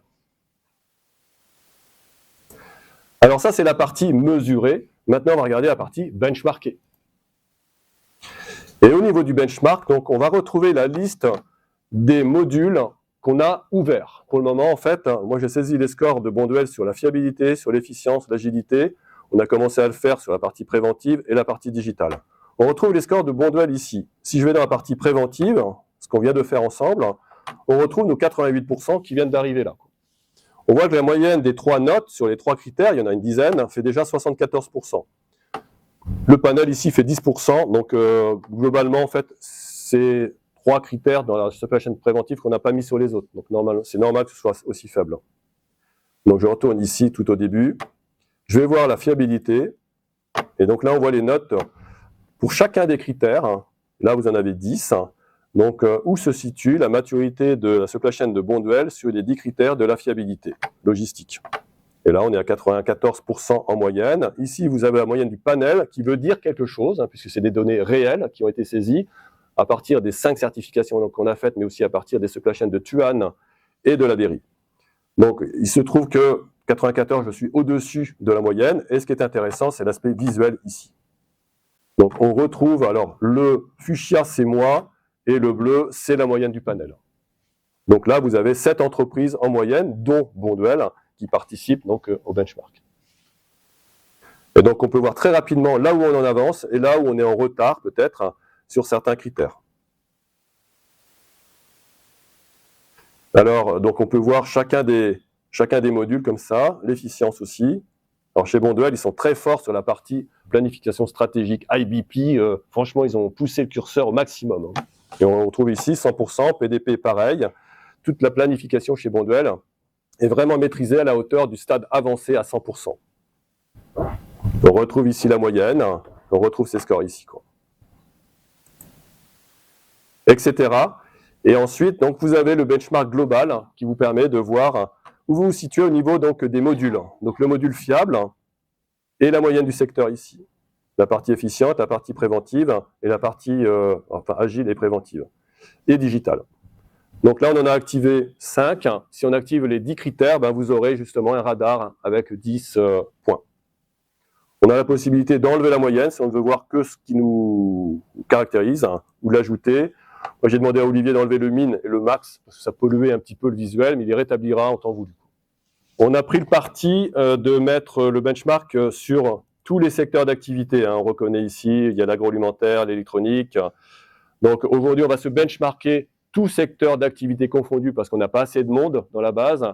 Alors ça, c'est la partie mesurée. Maintenant, on va regarder la partie benchmarkée. Et au niveau du benchmark, donc, on va retrouver la liste des modules qu'on a ouverts. Pour le moment, en fait, moi j'ai saisi les scores de Bonduelle sur la fiabilité, sur l'efficience, l'agilité. On a commencé à le faire sur la partie préventive et la partie digitale. On retrouve les scores de Bonduelle ici. Si je vais dans la partie préventive, ce qu'on vient de faire ensemble, on retrouve nos 88% qui viennent d'arriver là. On voit que la moyenne des 3 notes sur les 3 critères, il y en a une dizaine, fait déjà 74%. Le panel ici fait 10%, donc globalement, en fait, c'est 3 critères dans la supply chain préventive qu'on n'a pas mis sur les autres. Donc c'est normal que ce soit aussi faible. Donc je retourne ici tout au début. Je vais voir la fiabilité. Et donc là, on voit les notes pour chacun des critères. Là, vous en avez 10. Donc, où se situe la maturité de la supply chain de Bonduelle sur les 10 critères de la fiabilité logistique. Et là, on est à 94% en moyenne. Ici, vous avez la moyenne du panel qui veut dire quelque chose, puisque c'est des données réelles qui ont été saisies à partir des 5 certifications qu'on a faites, mais aussi à partir des supply chains de Tuan et de la Berry. Donc, il se trouve que 94, je suis au-dessus de la moyenne. Et ce qui est intéressant, c'est l'aspect visuel ici. Donc, on retrouve, alors, le fuchsia, c'est moi, et le bleu, c'est la moyenne du panel. Donc là, vous avez 7 entreprises en moyenne, dont Bonduelle, qui participent donc au benchmark. Et donc, on peut voir très rapidement là où on en avance et là où on est en retard, peut-être, sur certains critères. Alors, donc on peut voir chacun des modules comme ça, l'efficience aussi. Alors, chez Bonduelle, ils sont très forts sur la partie planification stratégique, IBP. Franchement, ils ont poussé le curseur au maximum. Et on retrouve ici 100%, PDP pareil. Toute la planification chez Bonduelle est vraiment maîtrisée à la hauteur du stade avancé à 100%. On retrouve ici la moyenne, on retrouve ces scores ici, etc. Et ensuite, donc, vous avez le benchmark global qui vous permet de voir où vous vous situez au niveau donc, des modules. Donc le module fiable et la moyenne du secteur ici. La partie efficiente, la partie préventive et la partie agile et préventive. Et digitale. Donc là, on en a activé 5. Si on active les 10 critères, vous aurez justement un radar avec 10 points. On a la possibilité d'enlever la moyenne si on ne veut voir que ce qui nous caractérise, ou l'ajouter. Moi, j'ai demandé à Olivier d'enlever le min et le max, parce que ça polluait un petit peu le visuel, mais il les rétablira en temps voulu. On a pris le parti de mettre le benchmark sur tous les secteurs d'activité. On reconnaît ici, il y a l'agroalimentaire, l'électronique. Donc aujourd'hui, on va se benchmarker tous secteurs d'activité confondus parce qu'on n'a pas assez de monde dans la base.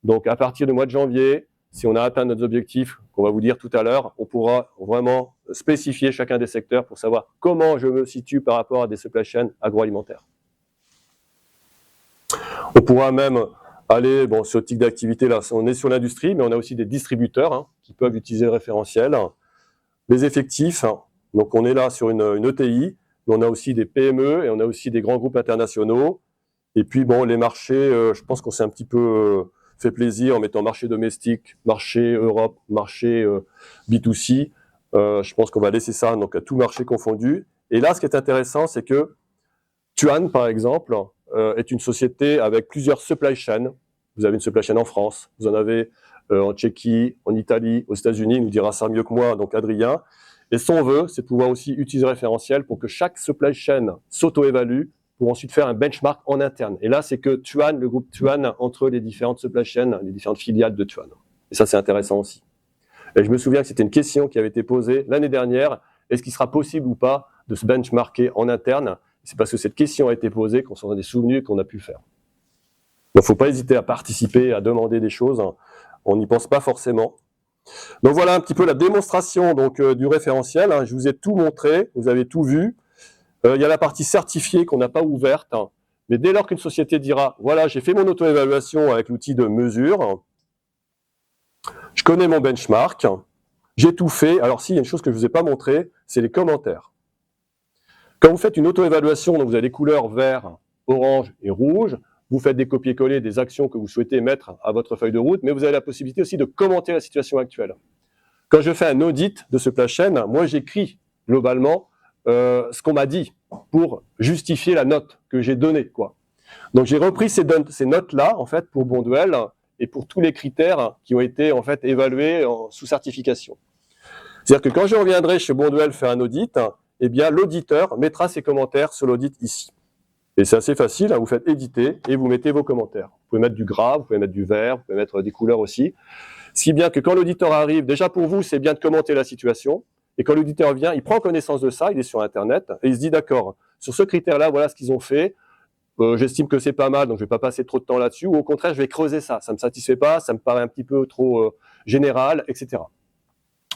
Donc à partir du mois de janvier, si on a atteint nos objectifs, qu'on va vous dire tout à l'heure, on pourra vraiment spécifier chacun des secteurs pour savoir comment je me situe par rapport à des supply chains agroalimentaires. On pourra même aller, sur le type d'activité, là, on est sur l'industrie, mais on a aussi des distributeurs qui peuvent utiliser le référentiel. Les effectifs, donc on est là sur une ETI, mais on a aussi des PME et on a aussi des grands groupes internationaux. Et puis, les marchés, je pense qu'on s'est un petit peu fait plaisir en mettant marché domestique, marché Europe, marché B2C. Je pense qu'on va laisser ça donc, à tout marché confondu. Et là, ce qui est intéressant, c'est que Tuan, par exemple, est une société avec plusieurs supply chains. Vous avez une supply chain en France, vous en avez en Tchéquie, en Italie, aux États-Unis, il nous dira ça mieux que moi, donc Adrien. Et son vœu, c'est de pouvoir aussi utiliser le référentiel pour que chaque supply chain s'auto-évalue pour ensuite faire un benchmark en interne. Et là, c'est que Tuan, le groupe Tuan, entre les différentes supply chains, les différentes filiales de Tuan. Et ça, c'est intéressant aussi. Et je me souviens que c'était une question qui avait été posée l'année dernière. Est-ce qu'il sera possible ou pas de se benchmarker en interne? C'est parce que cette question a été posée qu'on s'en est souvenu et qu'on a pu le faire. Il ne faut pas hésiter à participer, à demander des choses. On n'y pense pas forcément. Donc voilà un petit peu la démonstration donc, du référentiel. Je vous ai tout montré, vous avez tout vu. Il y a la partie certifiée qu'on n'a pas ouverte. Mais dès lors qu'une société dira, voilà, j'ai fait mon auto-évaluation avec l'outil de mesure, je connais mon benchmark, j'ai tout fait. Alors si, il y a une chose que je ne vous ai pas montré, c'est les commentaires. Quand vous faites une auto-évaluation, donc vous avez les couleurs vert, orange et rouge, vous faites des copier-coller des actions que vous souhaitez mettre à votre feuille de route, mais vous avez la possibilité aussi de commenter la situation actuelle. Quand je fais un audit de ce supply chain, moi j'écris globalement ce qu'on m'a dit pour justifier la note que j'ai donnée, quoi. Donc j'ai repris ces notes-là en fait pour Bonduelle et pour tous les critères qui ont été en fait évalués sous certification. C'est-à-dire que quand je reviendrai chez Bonduelle faire un audit, eh bien l'auditeur mettra ses commentaires sur l'audit ici. Et c'est assez facile, hein, vous faites éditer et vous mettez vos commentaires. Vous pouvez mettre du gras, vous pouvez mettre du vert, vous pouvez mettre des couleurs aussi. Ce qui est bien que quand l'auditeur arrive, déjà pour vous, c'est bien de commenter la situation. Et quand l'auditeur vient, il prend connaissance de ça, il est sur Internet, et il se dit d'accord, sur ce critère-là, voilà ce qu'ils ont fait. J'estime que c'est pas mal, donc je ne vais pas passer trop de temps là-dessus. Ou au contraire, je vais creuser ça. Ça ne me satisfait pas, ça me paraît un petit peu trop général, etc.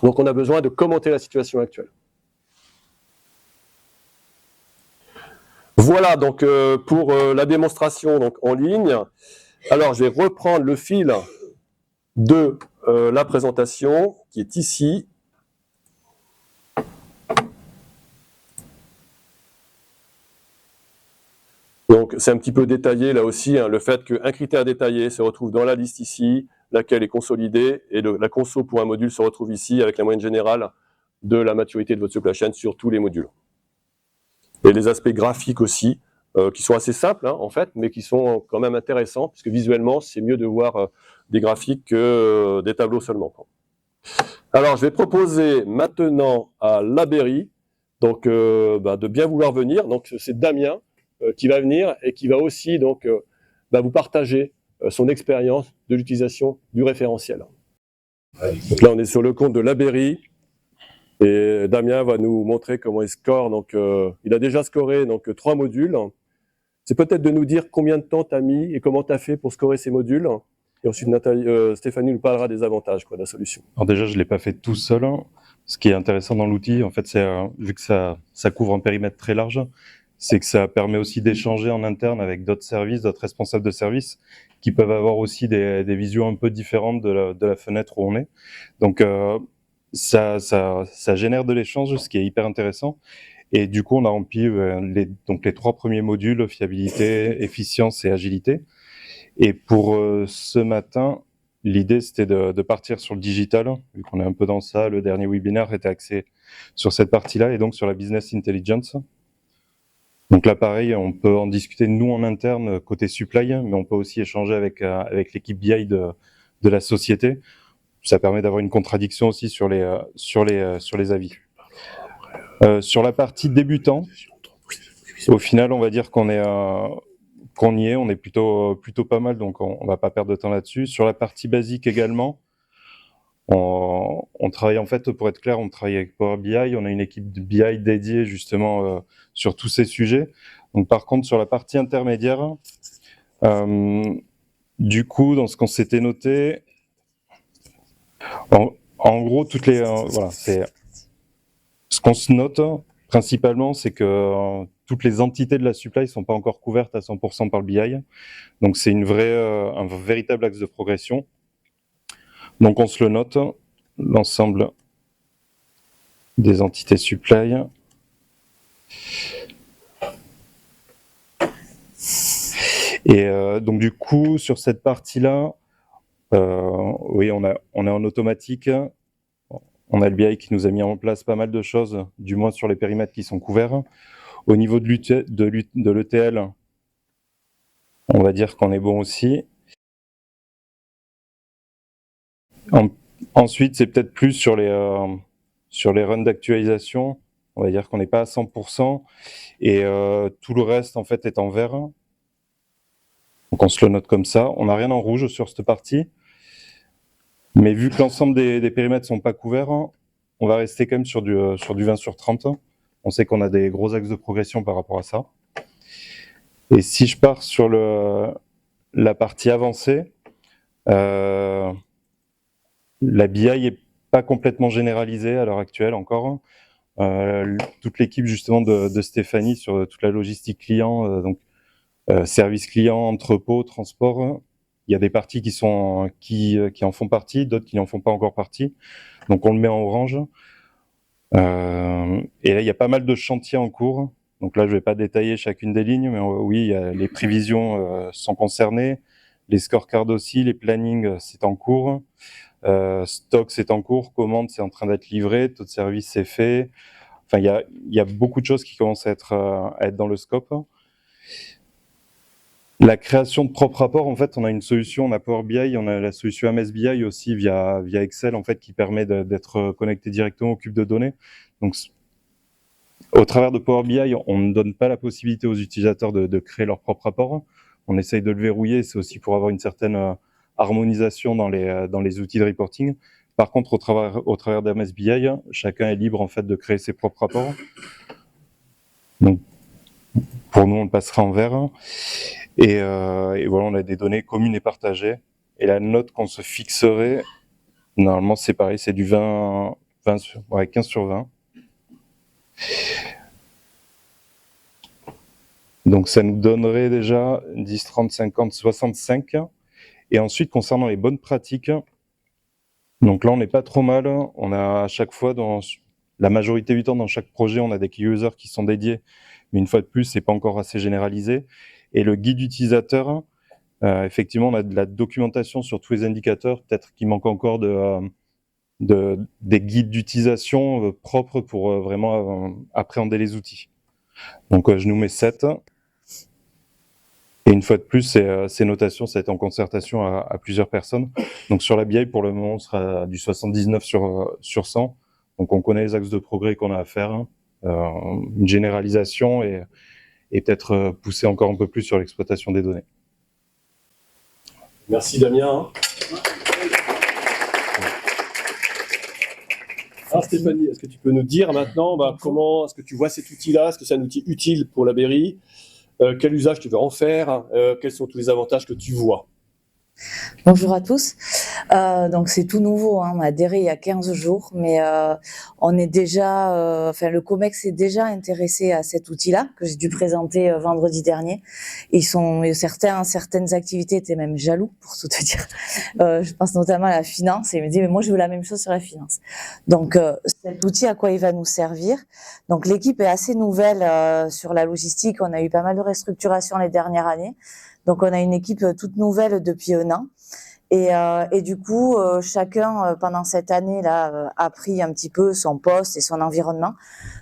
Donc on a besoin de commenter la situation actuelle. Voilà donc pour la démonstration donc, en ligne. Alors je vais reprendre le fil de la présentation qui est ici. Donc c'est un petit peu détaillé là aussi, hein, le fait qu'un critère détaillé se retrouve dans la liste ici, laquelle est consolidée, et la conso pour un module se retrouve ici avec la moyenne générale de la maturité de votre supply chain sur tous les modules. Et les aspects graphiques aussi, qui sont assez simples hein, en fait, mais qui sont quand même intéressants, puisque visuellement c'est mieux de voir des graphiques que des tableaux seulement. Alors je vais proposer maintenant à Labéry donc, de bien vouloir venir. Donc c'est Damien qui va venir et qui va aussi donc, vous partager son expérience de l'utilisation du référentiel. Donc là on est sur le compte de Labéry. Et Damien va nous montrer comment il score. Donc, il a déjà scoré donc 3 modules. C'est peut-être de nous dire combien de temps tu as mis et comment tu as fait pour scorer ces modules. Et ensuite, Stéphanie nous parlera des avantages de la solution. Alors déjà, je ne l'ai pas fait tout seul. Ce qui est intéressant dans l'outil, en fait, c'est vu que ça couvre un périmètre très large, c'est que ça permet aussi d'échanger en interne avec d'autres services, d'autres responsables de service, qui peuvent avoir aussi des visions un peu différentes de la fenêtre où on est. Donc, ça génère de l'échange, ce qui est hyper intéressant. Et du coup, on a rempli les 3 premiers modules, fiabilité, efficience et agilité. Et pour ce matin, l'idée, c'était de partir sur le digital, vu qu'on est un peu dans ça. Le dernier webinaire était axé sur cette partie-là et donc sur la business intelligence. Donc là, pareil, on peut en discuter nous en interne côté supply, mais on peut aussi échanger avec l'équipe BI de la société. Ça permet d'avoir une contradiction aussi sur les avis. Sur la partie débutant, au final, on va dire qu'on y est, on est plutôt pas mal, donc on va pas perdre de temps là-dessus. Sur la partie basique également, on travaille en fait, pour être clair, on travaille avec Power BI, on a une équipe de BI dédiée justement sur tous ces sujets. Donc par contre, sur la partie intermédiaire, du coup, dans ce qu'on s'était noté, en gros, toutes les voilà, c'est ce qu'on se note principalement, c'est que toutes les entités de la supply ne sont pas encore couvertes à 100% par le BI. Donc c'est un véritable axe de progression. Donc on se le note, l'ensemble des entités supply. Et donc du coup, sur cette partie-là, oui, on est en automatique. On a le BI qui nous a mis en place pas mal de choses, du moins sur les périmètres qui sont couverts. Au niveau de l'ETL, on va dire qu'on est bon aussi. Ensuite, c'est peut-être plus sur les runs d'actualisation. On va dire qu'on n'est pas à 100%. Et tout le reste, en fait, est en vert. Donc, on se le note comme ça. On n'a rien en rouge sur cette partie. Mais vu que l'ensemble des périmètres ne sont pas couverts, on va rester quand même sur du 20/30. On sait qu'on a des gros axes de progression par rapport à ça. Et si je pars sur la partie avancée, la BI n'est pas complètement généralisée à l'heure actuelle encore. Toute l'équipe justement de Stéphanie sur toute la logistique client, donc service client, entrepôt, transport. Il y a des parties qui en font partie, d'autres qui n'en font pas encore partie. Donc on le met en orange. Et là, il y a pas mal de chantiers en cours. Donc là, je vais pas détailler chacune des lignes, mais oui, il y a les prévisions sont concernées, les scorecards aussi, les plannings, c'est en cours, stock, c'est en cours, commande, c'est en train d'être livré, taux de service, c'est fait. Enfin, il y a beaucoup de choses qui commencent à être dans le scope. La création de propres rapports, en fait, on a une solution, on a Power BI, on a la solution MSBI aussi via Excel, en fait, qui permet d'être connecté directement au cube de données. Donc, au travers de Power BI, on ne donne pas la possibilité aux utilisateurs de créer leur propre rapport. On essaye de le verrouiller, c'est aussi pour avoir une certaine harmonisation dans les outils de reporting. Par contre, au travers d'MSBI, chacun est libre, en fait, de créer ses propres rapports. Donc, pour nous, on le passera en vert. Et voilà, on a des données communes et partagées. Et la note qu'on se fixerait, normalement, c'est pareil, c'est du 15 sur 20. Donc, ça nous donnerait déjà 10, 30, 50, 65. Et ensuite, concernant les bonnes pratiques, donc là, on n'est pas trop mal. On a à chaque fois, dans la majorité du temps, dans chaque projet, on a des key users qui sont dédiés. Mais une fois de plus, c'est pas encore assez généralisé. Et le guide utilisateur, effectivement, on a de la documentation sur tous les indicateurs. Peut-être qu'il manque encore des guides d'utilisation propres pour vraiment appréhender les outils. Donc, je nous mets 7. Et une fois de plus, ces notations, ça va être en concertation à plusieurs personnes. Donc, sur la BI, pour le moment, on sera du 79 sur 100. Donc, on connaît les axes de progrès qu'on a à faire, une généralisation et peut-être pousser encore un peu plus sur l'exploitation des données. Merci Damien. Alors Stéphanie, est-ce que tu peux nous dire maintenant comment est-ce que tu vois cet outil-là? Est-ce que c'est un outil utile pour la BRI? Quel usage tu veux en faire? Quels sont tous les avantages que tu vois? Bonjour à tous. Donc c'est tout nouveau, hein. On a adhéré il y a 15 jours, mais on est déjà, le COMEX est déjà intéressé à cet outil-là que j'ai dû présenter vendredi dernier. Certaines activités étaient même jaloux, pour tout te dire. Je pense notamment à la finance et ils me disent mais moi je veux la même chose sur la finance. Donc cet outil, à quoi il va nous servir? Donc l'équipe est assez nouvelle sur la logistique. On a eu pas mal de restructuration les dernières années. Donc, on a une équipe toute nouvelle depuis un an. Et du coup, chacun, pendant cette année-là, a pris un petit peu son poste et son environnement.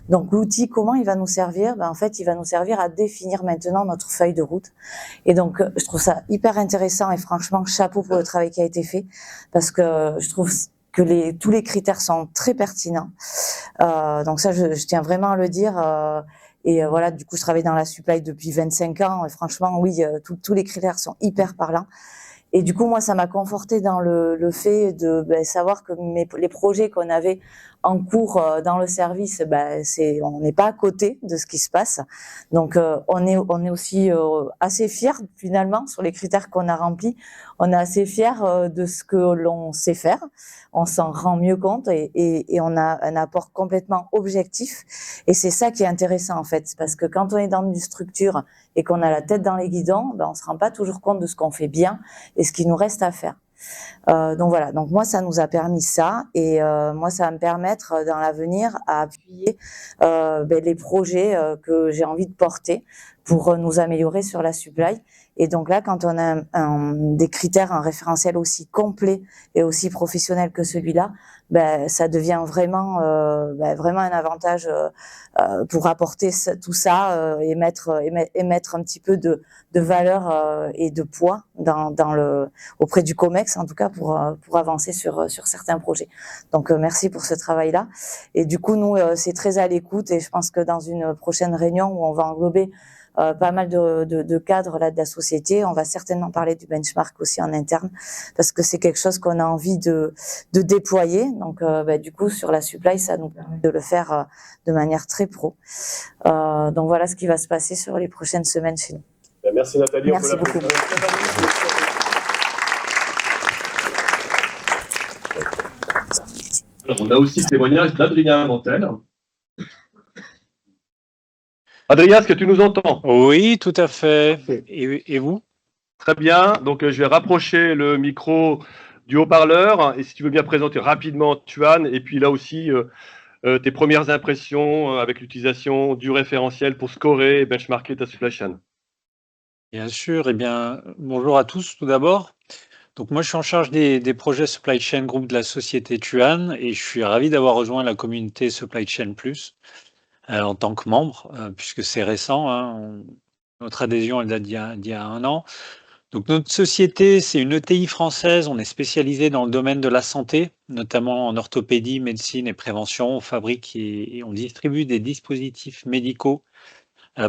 Donc, l'outil, comment il va nous servir? En fait, il va nous servir à définir maintenant notre feuille de route. Et donc, je trouve ça hyper intéressant et franchement, chapeau pour le travail qui a été fait parce que je trouve que tous les critères sont très pertinents. Donc ça, je tiens vraiment à le dire. Et voilà, du coup, je travaille dans la supply depuis 25 ans. Et franchement, oui, tous les critères sont hyper parlants. Et du coup, moi, ça m'a conforté dans le fait de savoir que les projets qu'on avait en cours dans le service, on n'est pas à côté de ce qui se passe. Donc, on est aussi assez fiers finalement sur les critères qu'on a remplis. On est assez fiers de ce que l'on sait faire. On s'en rend mieux compte et on a un apport complètement objectif. Et c'est ça qui est intéressant en fait, parce que quand on est dans une structure et qu'on a la tête dans les guidons, on se rend pas toujours compte de ce qu'on fait bien et ce qu'il nous reste à faire. Donc voilà, donc moi ça nous a permis ça et moi ça va me permettre dans l'avenir à appuyer les projets que j'ai envie de porter pour nous améliorer sur la supply. Et donc là, quand on a des critères, un référentiel aussi complet et aussi professionnel que celui-là, ça devient vraiment un avantage pour apporter tout ça et mettre un petit peu de valeur et de poids auprès du COMEX en tout cas pour avancer sur certains projets. Donc merci pour ce travail-là. Et du coup nous c'est très à l'écoute et je pense que dans une prochaine réunion où on va englober pas mal de cadres là de la société. On va certainement parler du benchmark aussi en interne parce que c'est quelque chose qu'on a envie de déployer. Donc, du coup, sur la supply, ça nous permet de le faire de manière très pro. Donc, voilà ce qui va se passer sur les prochaines semaines chez nous. Merci Nathalie. Merci beaucoup. Alors, on a aussi le témoignage d'Adrien Mantel. Adrien, est-ce que tu nous entends? Oui, tout à fait. Parfait. Et vous? Très bien. Donc, je vais rapprocher le micro du haut-parleur. Et si tu veux bien présenter rapidement Tuan, et puis là aussi, tes premières impressions avec l'utilisation du référentiel pour scorer et benchmarker ta supply chain. Bien sûr. Eh bien, bonjour à tous tout d'abord. Donc moi, je suis en charge des projets Supply Chain Group de la société Tuan et je suis ravi d'avoir rejoint la communauté Supply Chain Plus en tant que membre, puisque c'est récent, hein. Notre adhésion, elle date d'il y a 1 an. Donc notre société, c'est une ETI française. On est spécialisé dans le domaine de la santé, notamment en orthopédie, médecine et prévention. On fabrique et on distribue des dispositifs médicaux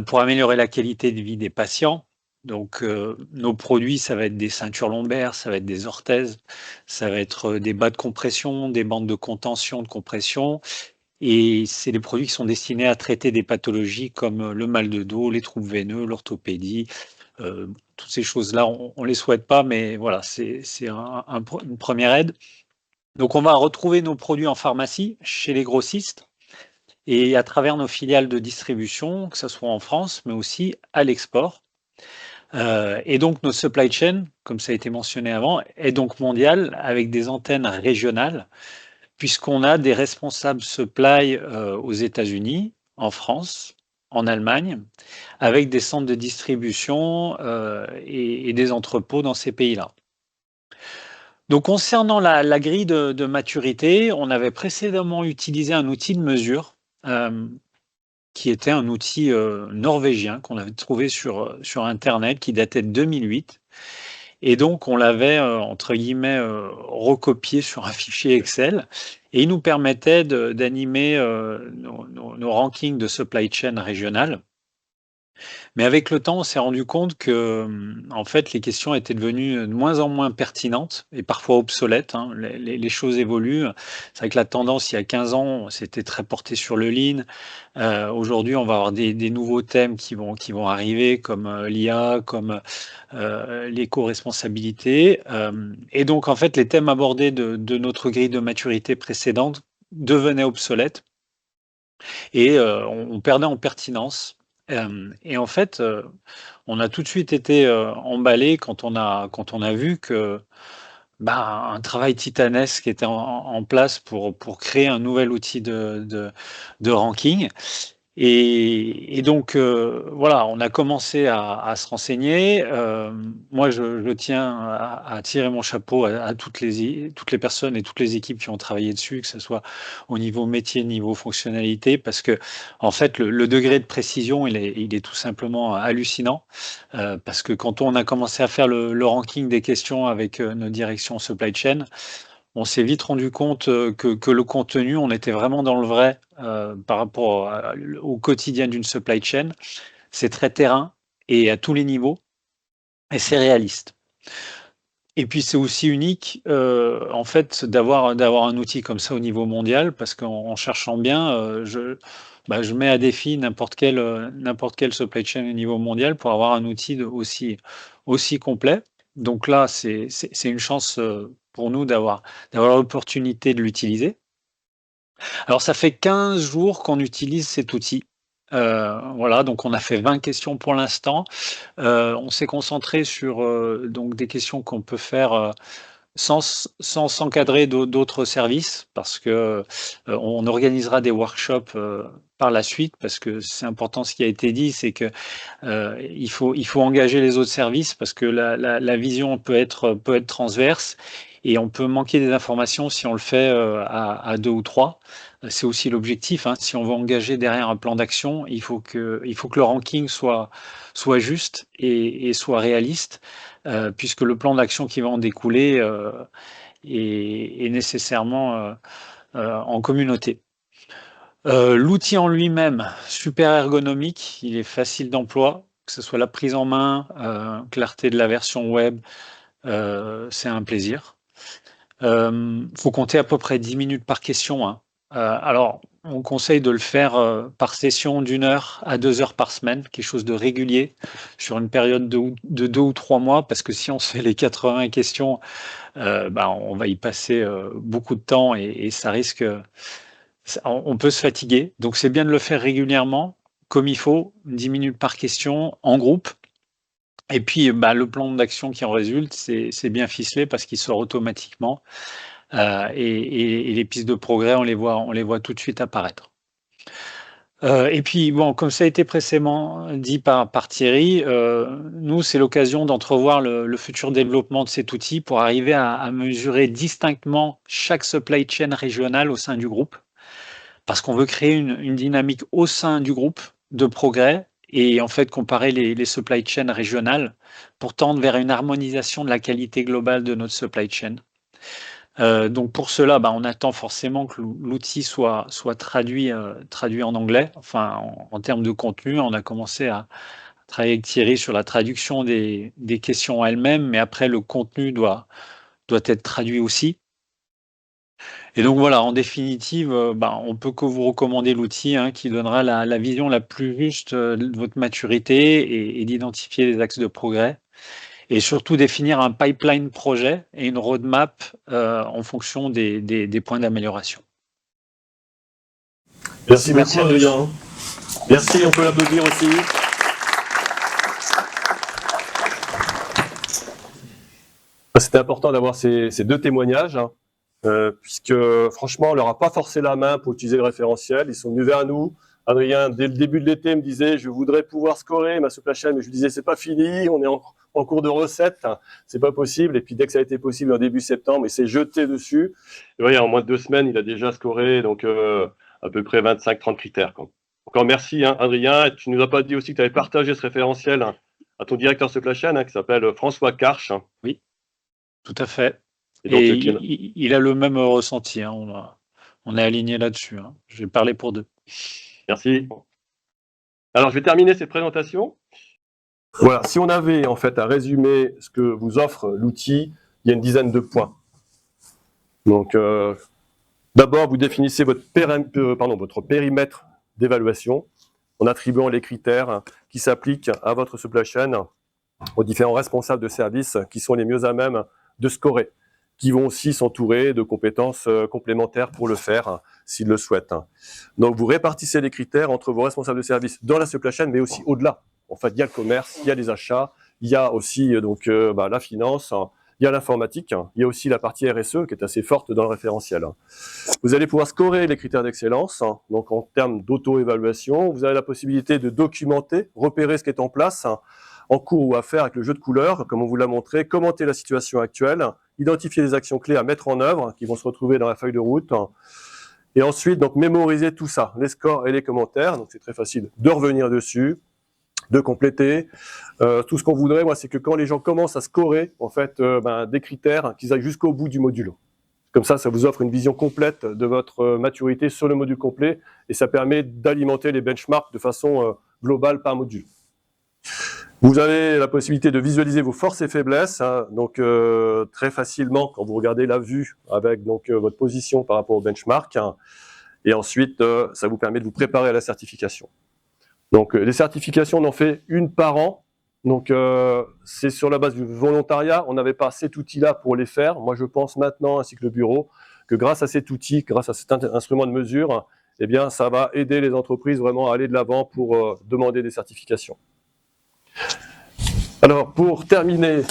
pour améliorer la qualité de vie des patients. Donc, nos produits, ça va être des ceintures lombaires, ça va être des orthèses, ça va être des bas de compression, des bandes de contention, de compression. Et c'est des produits qui sont destinés à traiter des pathologies comme le mal de dos, les troubles veineux, l'orthopédie. Toutes ces choses-là, on ne les souhaite pas, mais voilà, c'est une première aide. Donc, on va retrouver nos produits en pharmacie, chez les grossistes, et à travers nos filiales de distribution, que ce soit en France, mais aussi à l'export. Et donc notre supply chain, comme ça a été mentionné avant, est donc mondiale avec des antennes régionales, puisqu'on a des responsables supply aux États-Unis, en France, en Allemagne, avec des centres de distribution et des entrepôts dans ces pays-là. Donc concernant la grille de maturité, on avait précédemment utilisé un outil de mesure qui était un outil norvégien qu'on avait trouvé sur Internet, qui datait de 2008. Et donc, on l'avait, entre guillemets, recopié sur un fichier Excel. Et il nous permettait d'animer nos rankings de supply chain régionales. Mais avec le temps, on s'est rendu compte que, en fait, les questions étaient devenues de moins en moins pertinentes et parfois obsolètes, hein. Les choses évoluent. C'est vrai que la tendance, il y a 15 ans, c'était très porté sur le lean. Aujourd'hui, on va avoir des nouveaux thèmes qui vont arriver, comme l'IA, comme l'éco-responsabilité. Et donc, en fait, les thèmes abordés de notre grille de maturité précédente devenaient obsolètes et on perdait en pertinence. Et en fait, on a tout de suite été emballé quand on a vu que un travail titanesque était en place pour créer un nouvel outil de ranking. Et donc, voilà, on a commencé à se renseigner. Moi, je tiens à tirer mon chapeau à toutes les personnes et toutes les équipes qui ont travaillé dessus, que ce soit au niveau métier, niveau fonctionnalité, parce que en fait, le degré de précision, il est tout simplement hallucinant. Parce que quand on a commencé à faire le ranking des questions avec nos directions supply chain, on s'est vite rendu compte que le contenu, on était vraiment dans le vrai par rapport au quotidien d'une supply chain. C'est très terrain et à tous les niveaux, et c'est réaliste. Et puis c'est aussi unique, en fait, d'avoir un outil comme ça au niveau mondial, parce qu'en cherchant bien, je mets à défi n'importe quelle supply chain au niveau mondial pour avoir un outil aussi complet. Donc là, c'est une chance pour nous d'avoir l'opportunité de l'utiliser. Alors ça fait 15 jours qu'on utilise cet outil. Voilà, donc on a fait 20 questions pour l'instant. On s'est concentré sur donc des questions qu'on peut faire sans s'encadrer d'autres services, parce que on organisera des workshops par la suite, parce que c'est important ce qui a été dit, c'est que il faut engager les autres services, parce que la vision peut être transverse et on peut manquer des informations si on le fait à 2 ou 3. C'est aussi l'objectif, hein. Si on veut engager derrière un plan d'action, il faut que le ranking soit juste et soit réaliste, puisque le plan d'action qui va en découler est nécessairement en communauté. L'outil en lui-même, super ergonomique, il est facile d'emploi, que ce soit la prise en main, clarté de la version web, c'est un plaisir. Faut compter à peu près 10 minutes par question, hein. Alors, on conseille de le faire par session d'1 heure à 2 heures par semaine, quelque chose de régulier, sur une période de 2 ou 3 mois, parce que si on se fait les 80 questions, on va y passer beaucoup de temps et ça risque, on peut se fatiguer. Donc c'est bien de le faire régulièrement, comme il faut, 10 minutes par question, en groupe. Et puis, le plan d'action qui en résulte, c'est bien ficelé parce qu'il sort automatiquement. Et les pistes de progrès, on les voit tout de suite apparaître. Et puis, bon, comme ça a été précédemment dit par Thierry, nous, c'est l'occasion d'entrevoir le futur développement de cet outil pour arriver à mesurer distinctement chaque supply chain régionale au sein du groupe, parce qu'on veut créer une dynamique au sein du groupe de progrès et en fait comparer les supply chains régionales pour tendre vers une harmonisation de la qualité globale de notre supply chain. Donc pour cela, on attend forcément que l'outil soit traduit en anglais. Enfin, en termes de contenu, on a commencé à travailler avec Thierry sur la traduction des questions elles-mêmes, mais après le contenu doit être traduit aussi. Et donc voilà, en définitive, on peut que vous recommander l'outil qui donnera la vision la plus juste de votre maturité et d'identifier les axes de progrès. Et surtout définir un pipeline projet et une roadmap en fonction des points d'amélioration. Merci beaucoup, Merci à tous. Adrien. Merci, on peut l'applaudir aussi. C'était important d'avoir ces deux témoignages, puisque franchement, on leur a pas forcé la main pour utiliser le référentiel. Ils sont venus vers nous. Adrien, dès le début de l'été, me disait « je voudrais pouvoir scorer ma supply chain », mais je lui disais « c'est pas fini, on est en cours de recette, c'est pas possible ». Et puis dès que ça a été possible, en début septembre, il s'est jeté dessus. Et voyez, en moins de 2 semaines, il a déjà scoré donc à peu près 25-30 critères. Encore merci, Adrien. Tu nous as pas dit aussi que tu avais partagé ce référentiel à ton directeur supply chain qui s'appelle François Karch. Oui, tout à fait. Et donc, il a le même ressenti. On est aligné là-dessus. Je vais parler pour deux. Merci. Alors, je vais terminer cette présentation. Voilà, si on avait en fait à résumer ce que vous offre l'outil, il y a une dizaine de points. Donc, d'abord, vous définissez votre périmètre d'évaluation en attribuant les critères qui s'appliquent à votre supply chain aux différents responsables de service qui sont les mieux à même de scorer, qui vont aussi s'entourer de compétences complémentaires pour le faire s'ils le souhaitent. Donc, vous répartissez les critères entre vos responsables de service dans la supply chain, mais aussi au-delà. En fait, il y a le commerce, il y a les achats, il y a aussi la finance, il y a l'informatique, il y a aussi la partie RSE qui est assez forte dans le référentiel. Vous allez pouvoir scorer les critères d'excellence, donc en termes d'auto-évaluation. Vous avez la possibilité de documenter, repérer ce qui est en place, en cours ou à faire avec le jeu de couleurs, comme on vous l'a montré, commenter la situation actuelle, identifier les actions clés à mettre en œuvre qui vont se retrouver dans la feuille de route, et ensuite donc mémoriser tout ça, les scores et les commentaires. Donc c'est très facile de revenir dessus, de compléter. Tout ce qu'on voudrait, moi, c'est que quand les gens commencent à scorer en fait des critères, qu'ils aillent jusqu'au bout du module. Comme ça vous offre une vision complète de votre maturité sur le module complet et ça permet d'alimenter les benchmarks de façon globale par module. Vous avez la possibilité de visualiser vos forces et faiblesses, donc très facilement quand vous regardez la vue avec votre position par rapport au benchmark. Et ensuite, ça vous permet de vous préparer à la certification. Donc les certifications, on en fait une par an. Donc c'est sur la base du volontariat. On n'avait pas cet outil-là pour les faire. Moi, je pense maintenant, ainsi que le bureau, que grâce à cet outil, grâce à cet instrument de mesure, eh bien, ça va aider les entreprises vraiment à aller de l'avant pour demander des certifications. Alors, pour terminer,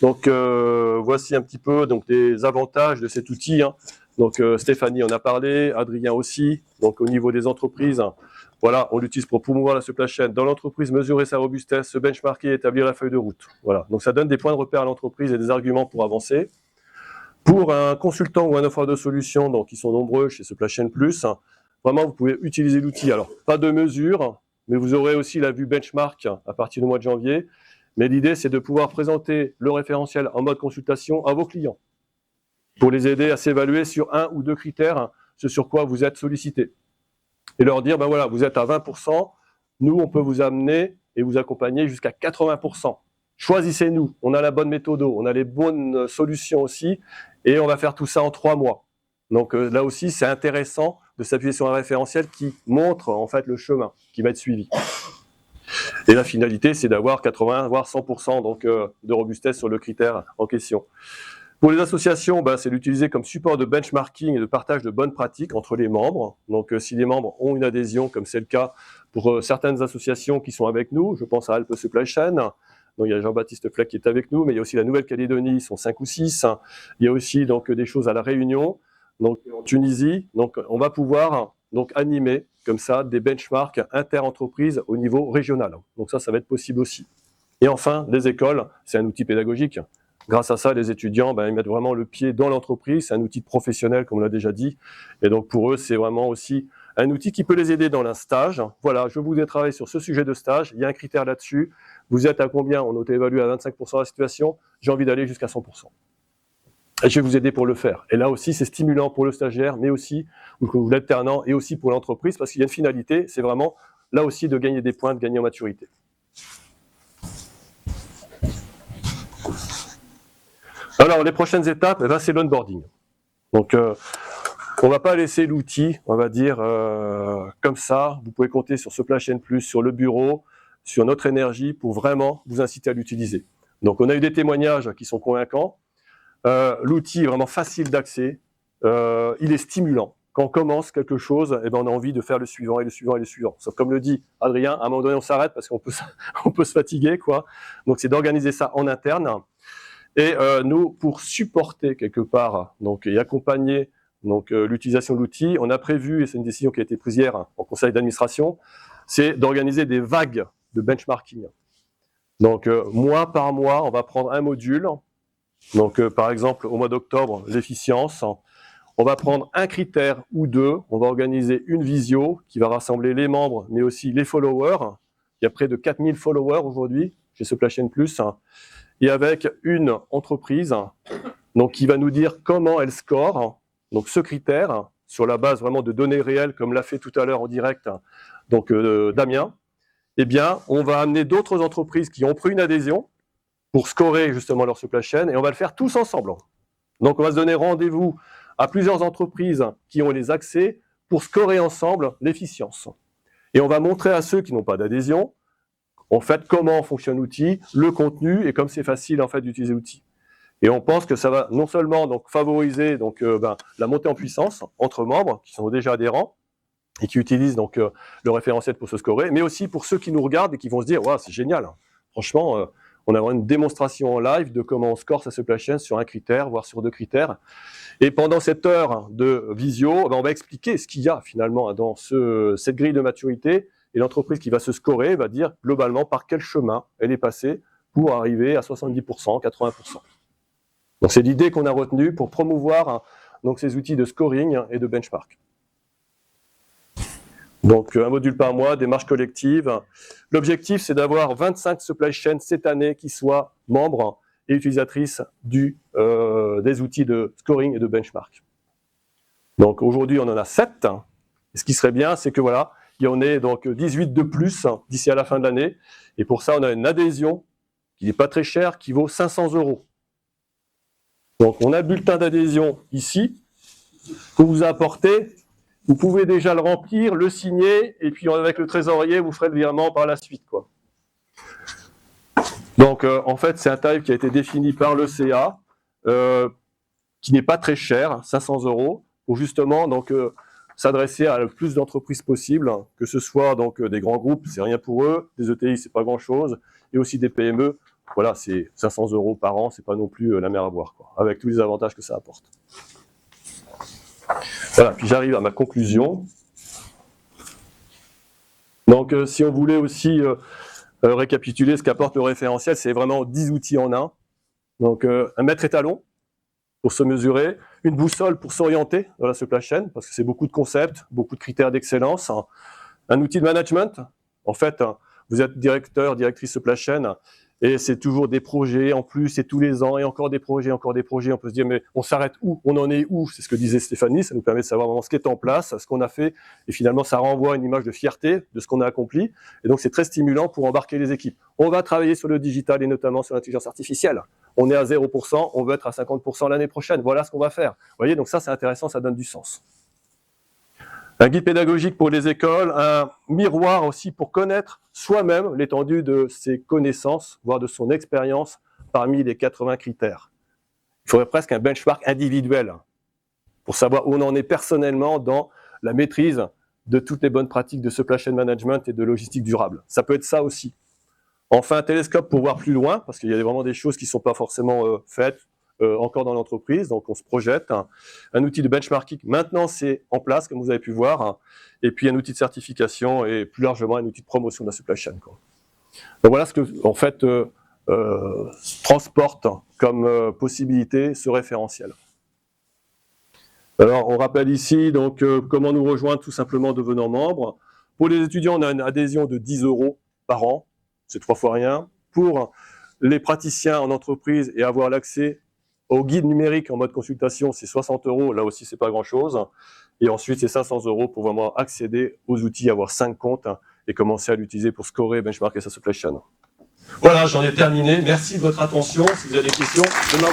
donc voici un petit peu les avantages de cet outil. Donc Stéphanie en a parlé, Adrien aussi. Donc au niveau des entreprises, voilà, on l'utilise pour promouvoir la supply chain dans l'entreprise, mesurer sa robustesse, se benchmarker et établir la feuille de route. Voilà, donc ça donne des points de repère à l'entreprise et des arguments pour avancer. Pour un consultant ou un offreur de solutions, donc ils sont nombreux chez Supply Chain Plus, vraiment vous pouvez utiliser l'outil. Alors, pas de mesure, mais vous aurez aussi la vue benchmark à partir du mois de janvier. Mais l'idée, c'est de pouvoir présenter le référentiel en mode consultation à vos clients pour les aider à s'évaluer sur 1 ou 2 critères, ce sur quoi vous êtes sollicité. Et leur dire, voilà, vous êtes à 20%, nous, on peut vous amener et vous accompagner jusqu'à 80%. Choisissez-nous, on a la bonne méthode, on a les bonnes solutions aussi, et on va faire tout ça en 3 mois. Donc là aussi, c'est intéressant de s'appuyer sur un référentiel qui montre en fait le chemin qui va être suivi. Et la finalité, c'est d'avoir 80 voire 100% de robustesse sur le critère en question. Pour les associations, c'est l'utiliser comme support de benchmarking et de partage de bonnes pratiques entre les membres. Donc, si les membres ont une adhésion, comme c'est le cas pour certaines associations qui sont avec nous, je pense à Alpes Supply Chain, donc il y a Jean-Baptiste Fleck qui est avec nous, mais il y a aussi la Nouvelle-Calédonie, ils sont 5 ou 6. Il y a aussi donc des choses à La Réunion, donc en Tunisie. Donc, on va pouvoir donc animer comme ça des benchmarks inter-entreprises au niveau régional. Donc ça va être possible aussi. Et enfin, les écoles, c'est un outil pédagogique. Grâce à ça, les étudiants, ils mettent vraiment le pied dans l'entreprise. C'est un outil professionnel, comme on l'a déjà dit. Et donc, pour eux, c'est vraiment aussi un outil qui peut les aider dans un stage. Voilà, je vous ai travaillé sur ce sujet de stage. Il y a un critère là-dessus. Vous êtes à combien? On auto-évalue à 25% la situation. J'ai envie d'aller jusqu'à 100%. Et je vais vous aider pour le faire. Et là aussi, c'est stimulant pour le stagiaire, mais aussi pour l'alternant et aussi pour l'entreprise, parce qu'il y a une finalité, c'est vraiment là aussi de gagner des points, de gagner en maturité. Alors, les prochaines étapes, c'est l'onboarding. Donc, on ne va pas laisser l'outil, on va dire, comme ça. Vous pouvez compter sur Supply Chain Plus, sur le bureau, sur notre énergie pour vraiment vous inciter à l'utiliser. Donc, on a eu des témoignages qui sont convaincants. L'outil est vraiment facile d'accès. Il est stimulant. Quand on commence quelque chose, on a envie de faire le suivant et le suivant et le suivant. Sauf comme le dit Adrien, à un moment donné, on s'arrête parce qu'on peut, on peut se fatiguer, quoi. Donc, c'est d'organiser ça en interne. Et nous, pour supporter quelque part et accompagner l'utilisation de l'outil, on a prévu, et c'est une décision qui a été prise hier en conseil d'administration, c'est d'organiser des vagues de benchmarking. Donc, mois par mois, on va prendre un module. Donc, par exemple, au mois d'octobre, l'efficience. On va prendre un critère ou deux. On va organiser une visio qui va rassembler les membres, mais aussi les followers. Il y a près de 4000 followers aujourd'hui chez Supply Chain Plus. Et avec une entreprise qui va nous dire comment elle score ce critère sur la base vraiment de données réelles, comme l'a fait tout à l'heure en direct Damien. On va amener d'autres entreprises qui ont pris une adhésion pour scorer justement leur supply chain, et on va le faire tous ensemble. Donc, on va se donner rendez-vous à plusieurs entreprises qui ont les accès pour scorer ensemble l'efficience. Et on va montrer à ceux qui n'ont pas d'adhésion, en fait, comment fonctionne l'outil, le contenu, et comme c'est facile en fait d'utiliser l'outil. Et on pense que ça va non seulement favoriser la montée en puissance entre membres qui sont déjà adhérents et qui utilisent le référentiel pour se scorer, mais aussi pour ceux qui nous regardent et qui vont se dire « Waouh, c'est génial, franchement, on a vraiment une démonstration en live de comment on score sa supply chain sur un critère, voire sur 2 critères. » Et pendant cette heure de visio, on va expliquer ce qu'il y a finalement dans cette grille de maturité. Et l'entreprise qui va se scorer va dire globalement par quel chemin elle est passée pour arriver à 70%, 80%. Donc c'est l'idée qu'on a retenue pour promouvoir ces outils de scoring et de benchmark. Donc un module par mois, démarche collective. L'objectif, c'est d'avoir 25 supply chains cette année qui soient membres et utilisatrices des outils de scoring et de benchmark. Donc aujourd'hui, on en a 7. Et ce qui serait bien, c'est que voilà, il y en ait donc 18 de plus d'ici à la fin de l'année. Et pour ça, on a une adhésion qui n'est pas très chère, qui vaut 500 €. Donc, on a le bulletin d'adhésion ici, que vous apportez. Vous pouvez déjà le remplir, le signer, et puis avec le trésorier, vous ferez le virement par la suite, quoi. Donc, en fait, c'est un tarif qui a été défini par le CA, qui n'est pas très cher, 500 €, pour justement s'adresser à le plus d'entreprises possible, que ce soit des grands groupes, c'est rien pour eux, des ETI, c'est pas grand-chose, et aussi des PME. Voilà, c'est 500 € par an, c'est pas non plus la mer à boire, quoi, avec tous les avantages que ça apporte. Voilà, puis j'arrive à ma conclusion. Donc, si on voulait aussi récapituler ce qu'apporte le référentiel, c'est vraiment 10 outils en un. Donc, un maître étalon pour se mesurer, une boussole pour s'orienter dans la supply chain, parce que c'est beaucoup de concepts, beaucoup de critères d'excellence, un outil de management. En fait, vous êtes directeur, directrice supply chain, et c'est toujours des projets en plus, et tous les ans, et encore des projets, on peut se dire, mais on s'arrête où? On en est où? C'est ce que disait Stéphanie, ça nous permet de savoir vraiment ce qui est en place, ce qu'on a fait, et finalement, ça renvoie une image de fierté de ce qu'on a accompli, et donc c'est très stimulant pour embarquer les équipes. On va travailler sur le digital, et notamment sur l'intelligence artificielle. On est à 0%, on veut être à 50% l'année prochaine, voilà ce qu'on va faire. Vous voyez, donc ça, c'est intéressant, ça donne du sens. Un guide pédagogique pour les écoles, un miroir aussi pour connaître soi-même l'étendue de ses connaissances, voire de son expérience parmi les 80 critères. Il faudrait presque un benchmark individuel pour savoir où on en est personnellement dans la maîtrise de toutes les bonnes pratiques de supply chain management et de logistique durable. Ça peut être ça aussi. Enfin, un télescope pour voir plus loin, parce qu'il y a vraiment des choses qui ne sont pas forcément faites encore dans l'entreprise, donc on se projette. Un outil de benchmarking, maintenant c'est en place, comme vous avez pu voir, et puis un outil de certification et plus largement un outil de promotion de la supply chain. Donc voilà ce que, en fait, transporte comme possibilité ce référentiel. Alors, on rappelle ici donc comment nous rejoindre, tout simplement en devenant membre. Pour les étudiants, on a une adhésion de 10 € par an, c'est 3 fois rien. Pour les praticiens en entreprise et avoir l'accès au guide numérique en mode consultation, c'est 60 €, là aussi c'est pas grand-chose. Et ensuite, c'est 500 € pour vraiment accéder aux outils, avoir 5 comptes et commencer à l'utiliser pour scorer, benchmarker sa supply chain. Voilà, j'en ai terminé. Merci de votre attention. Si vous avez des questions, demain.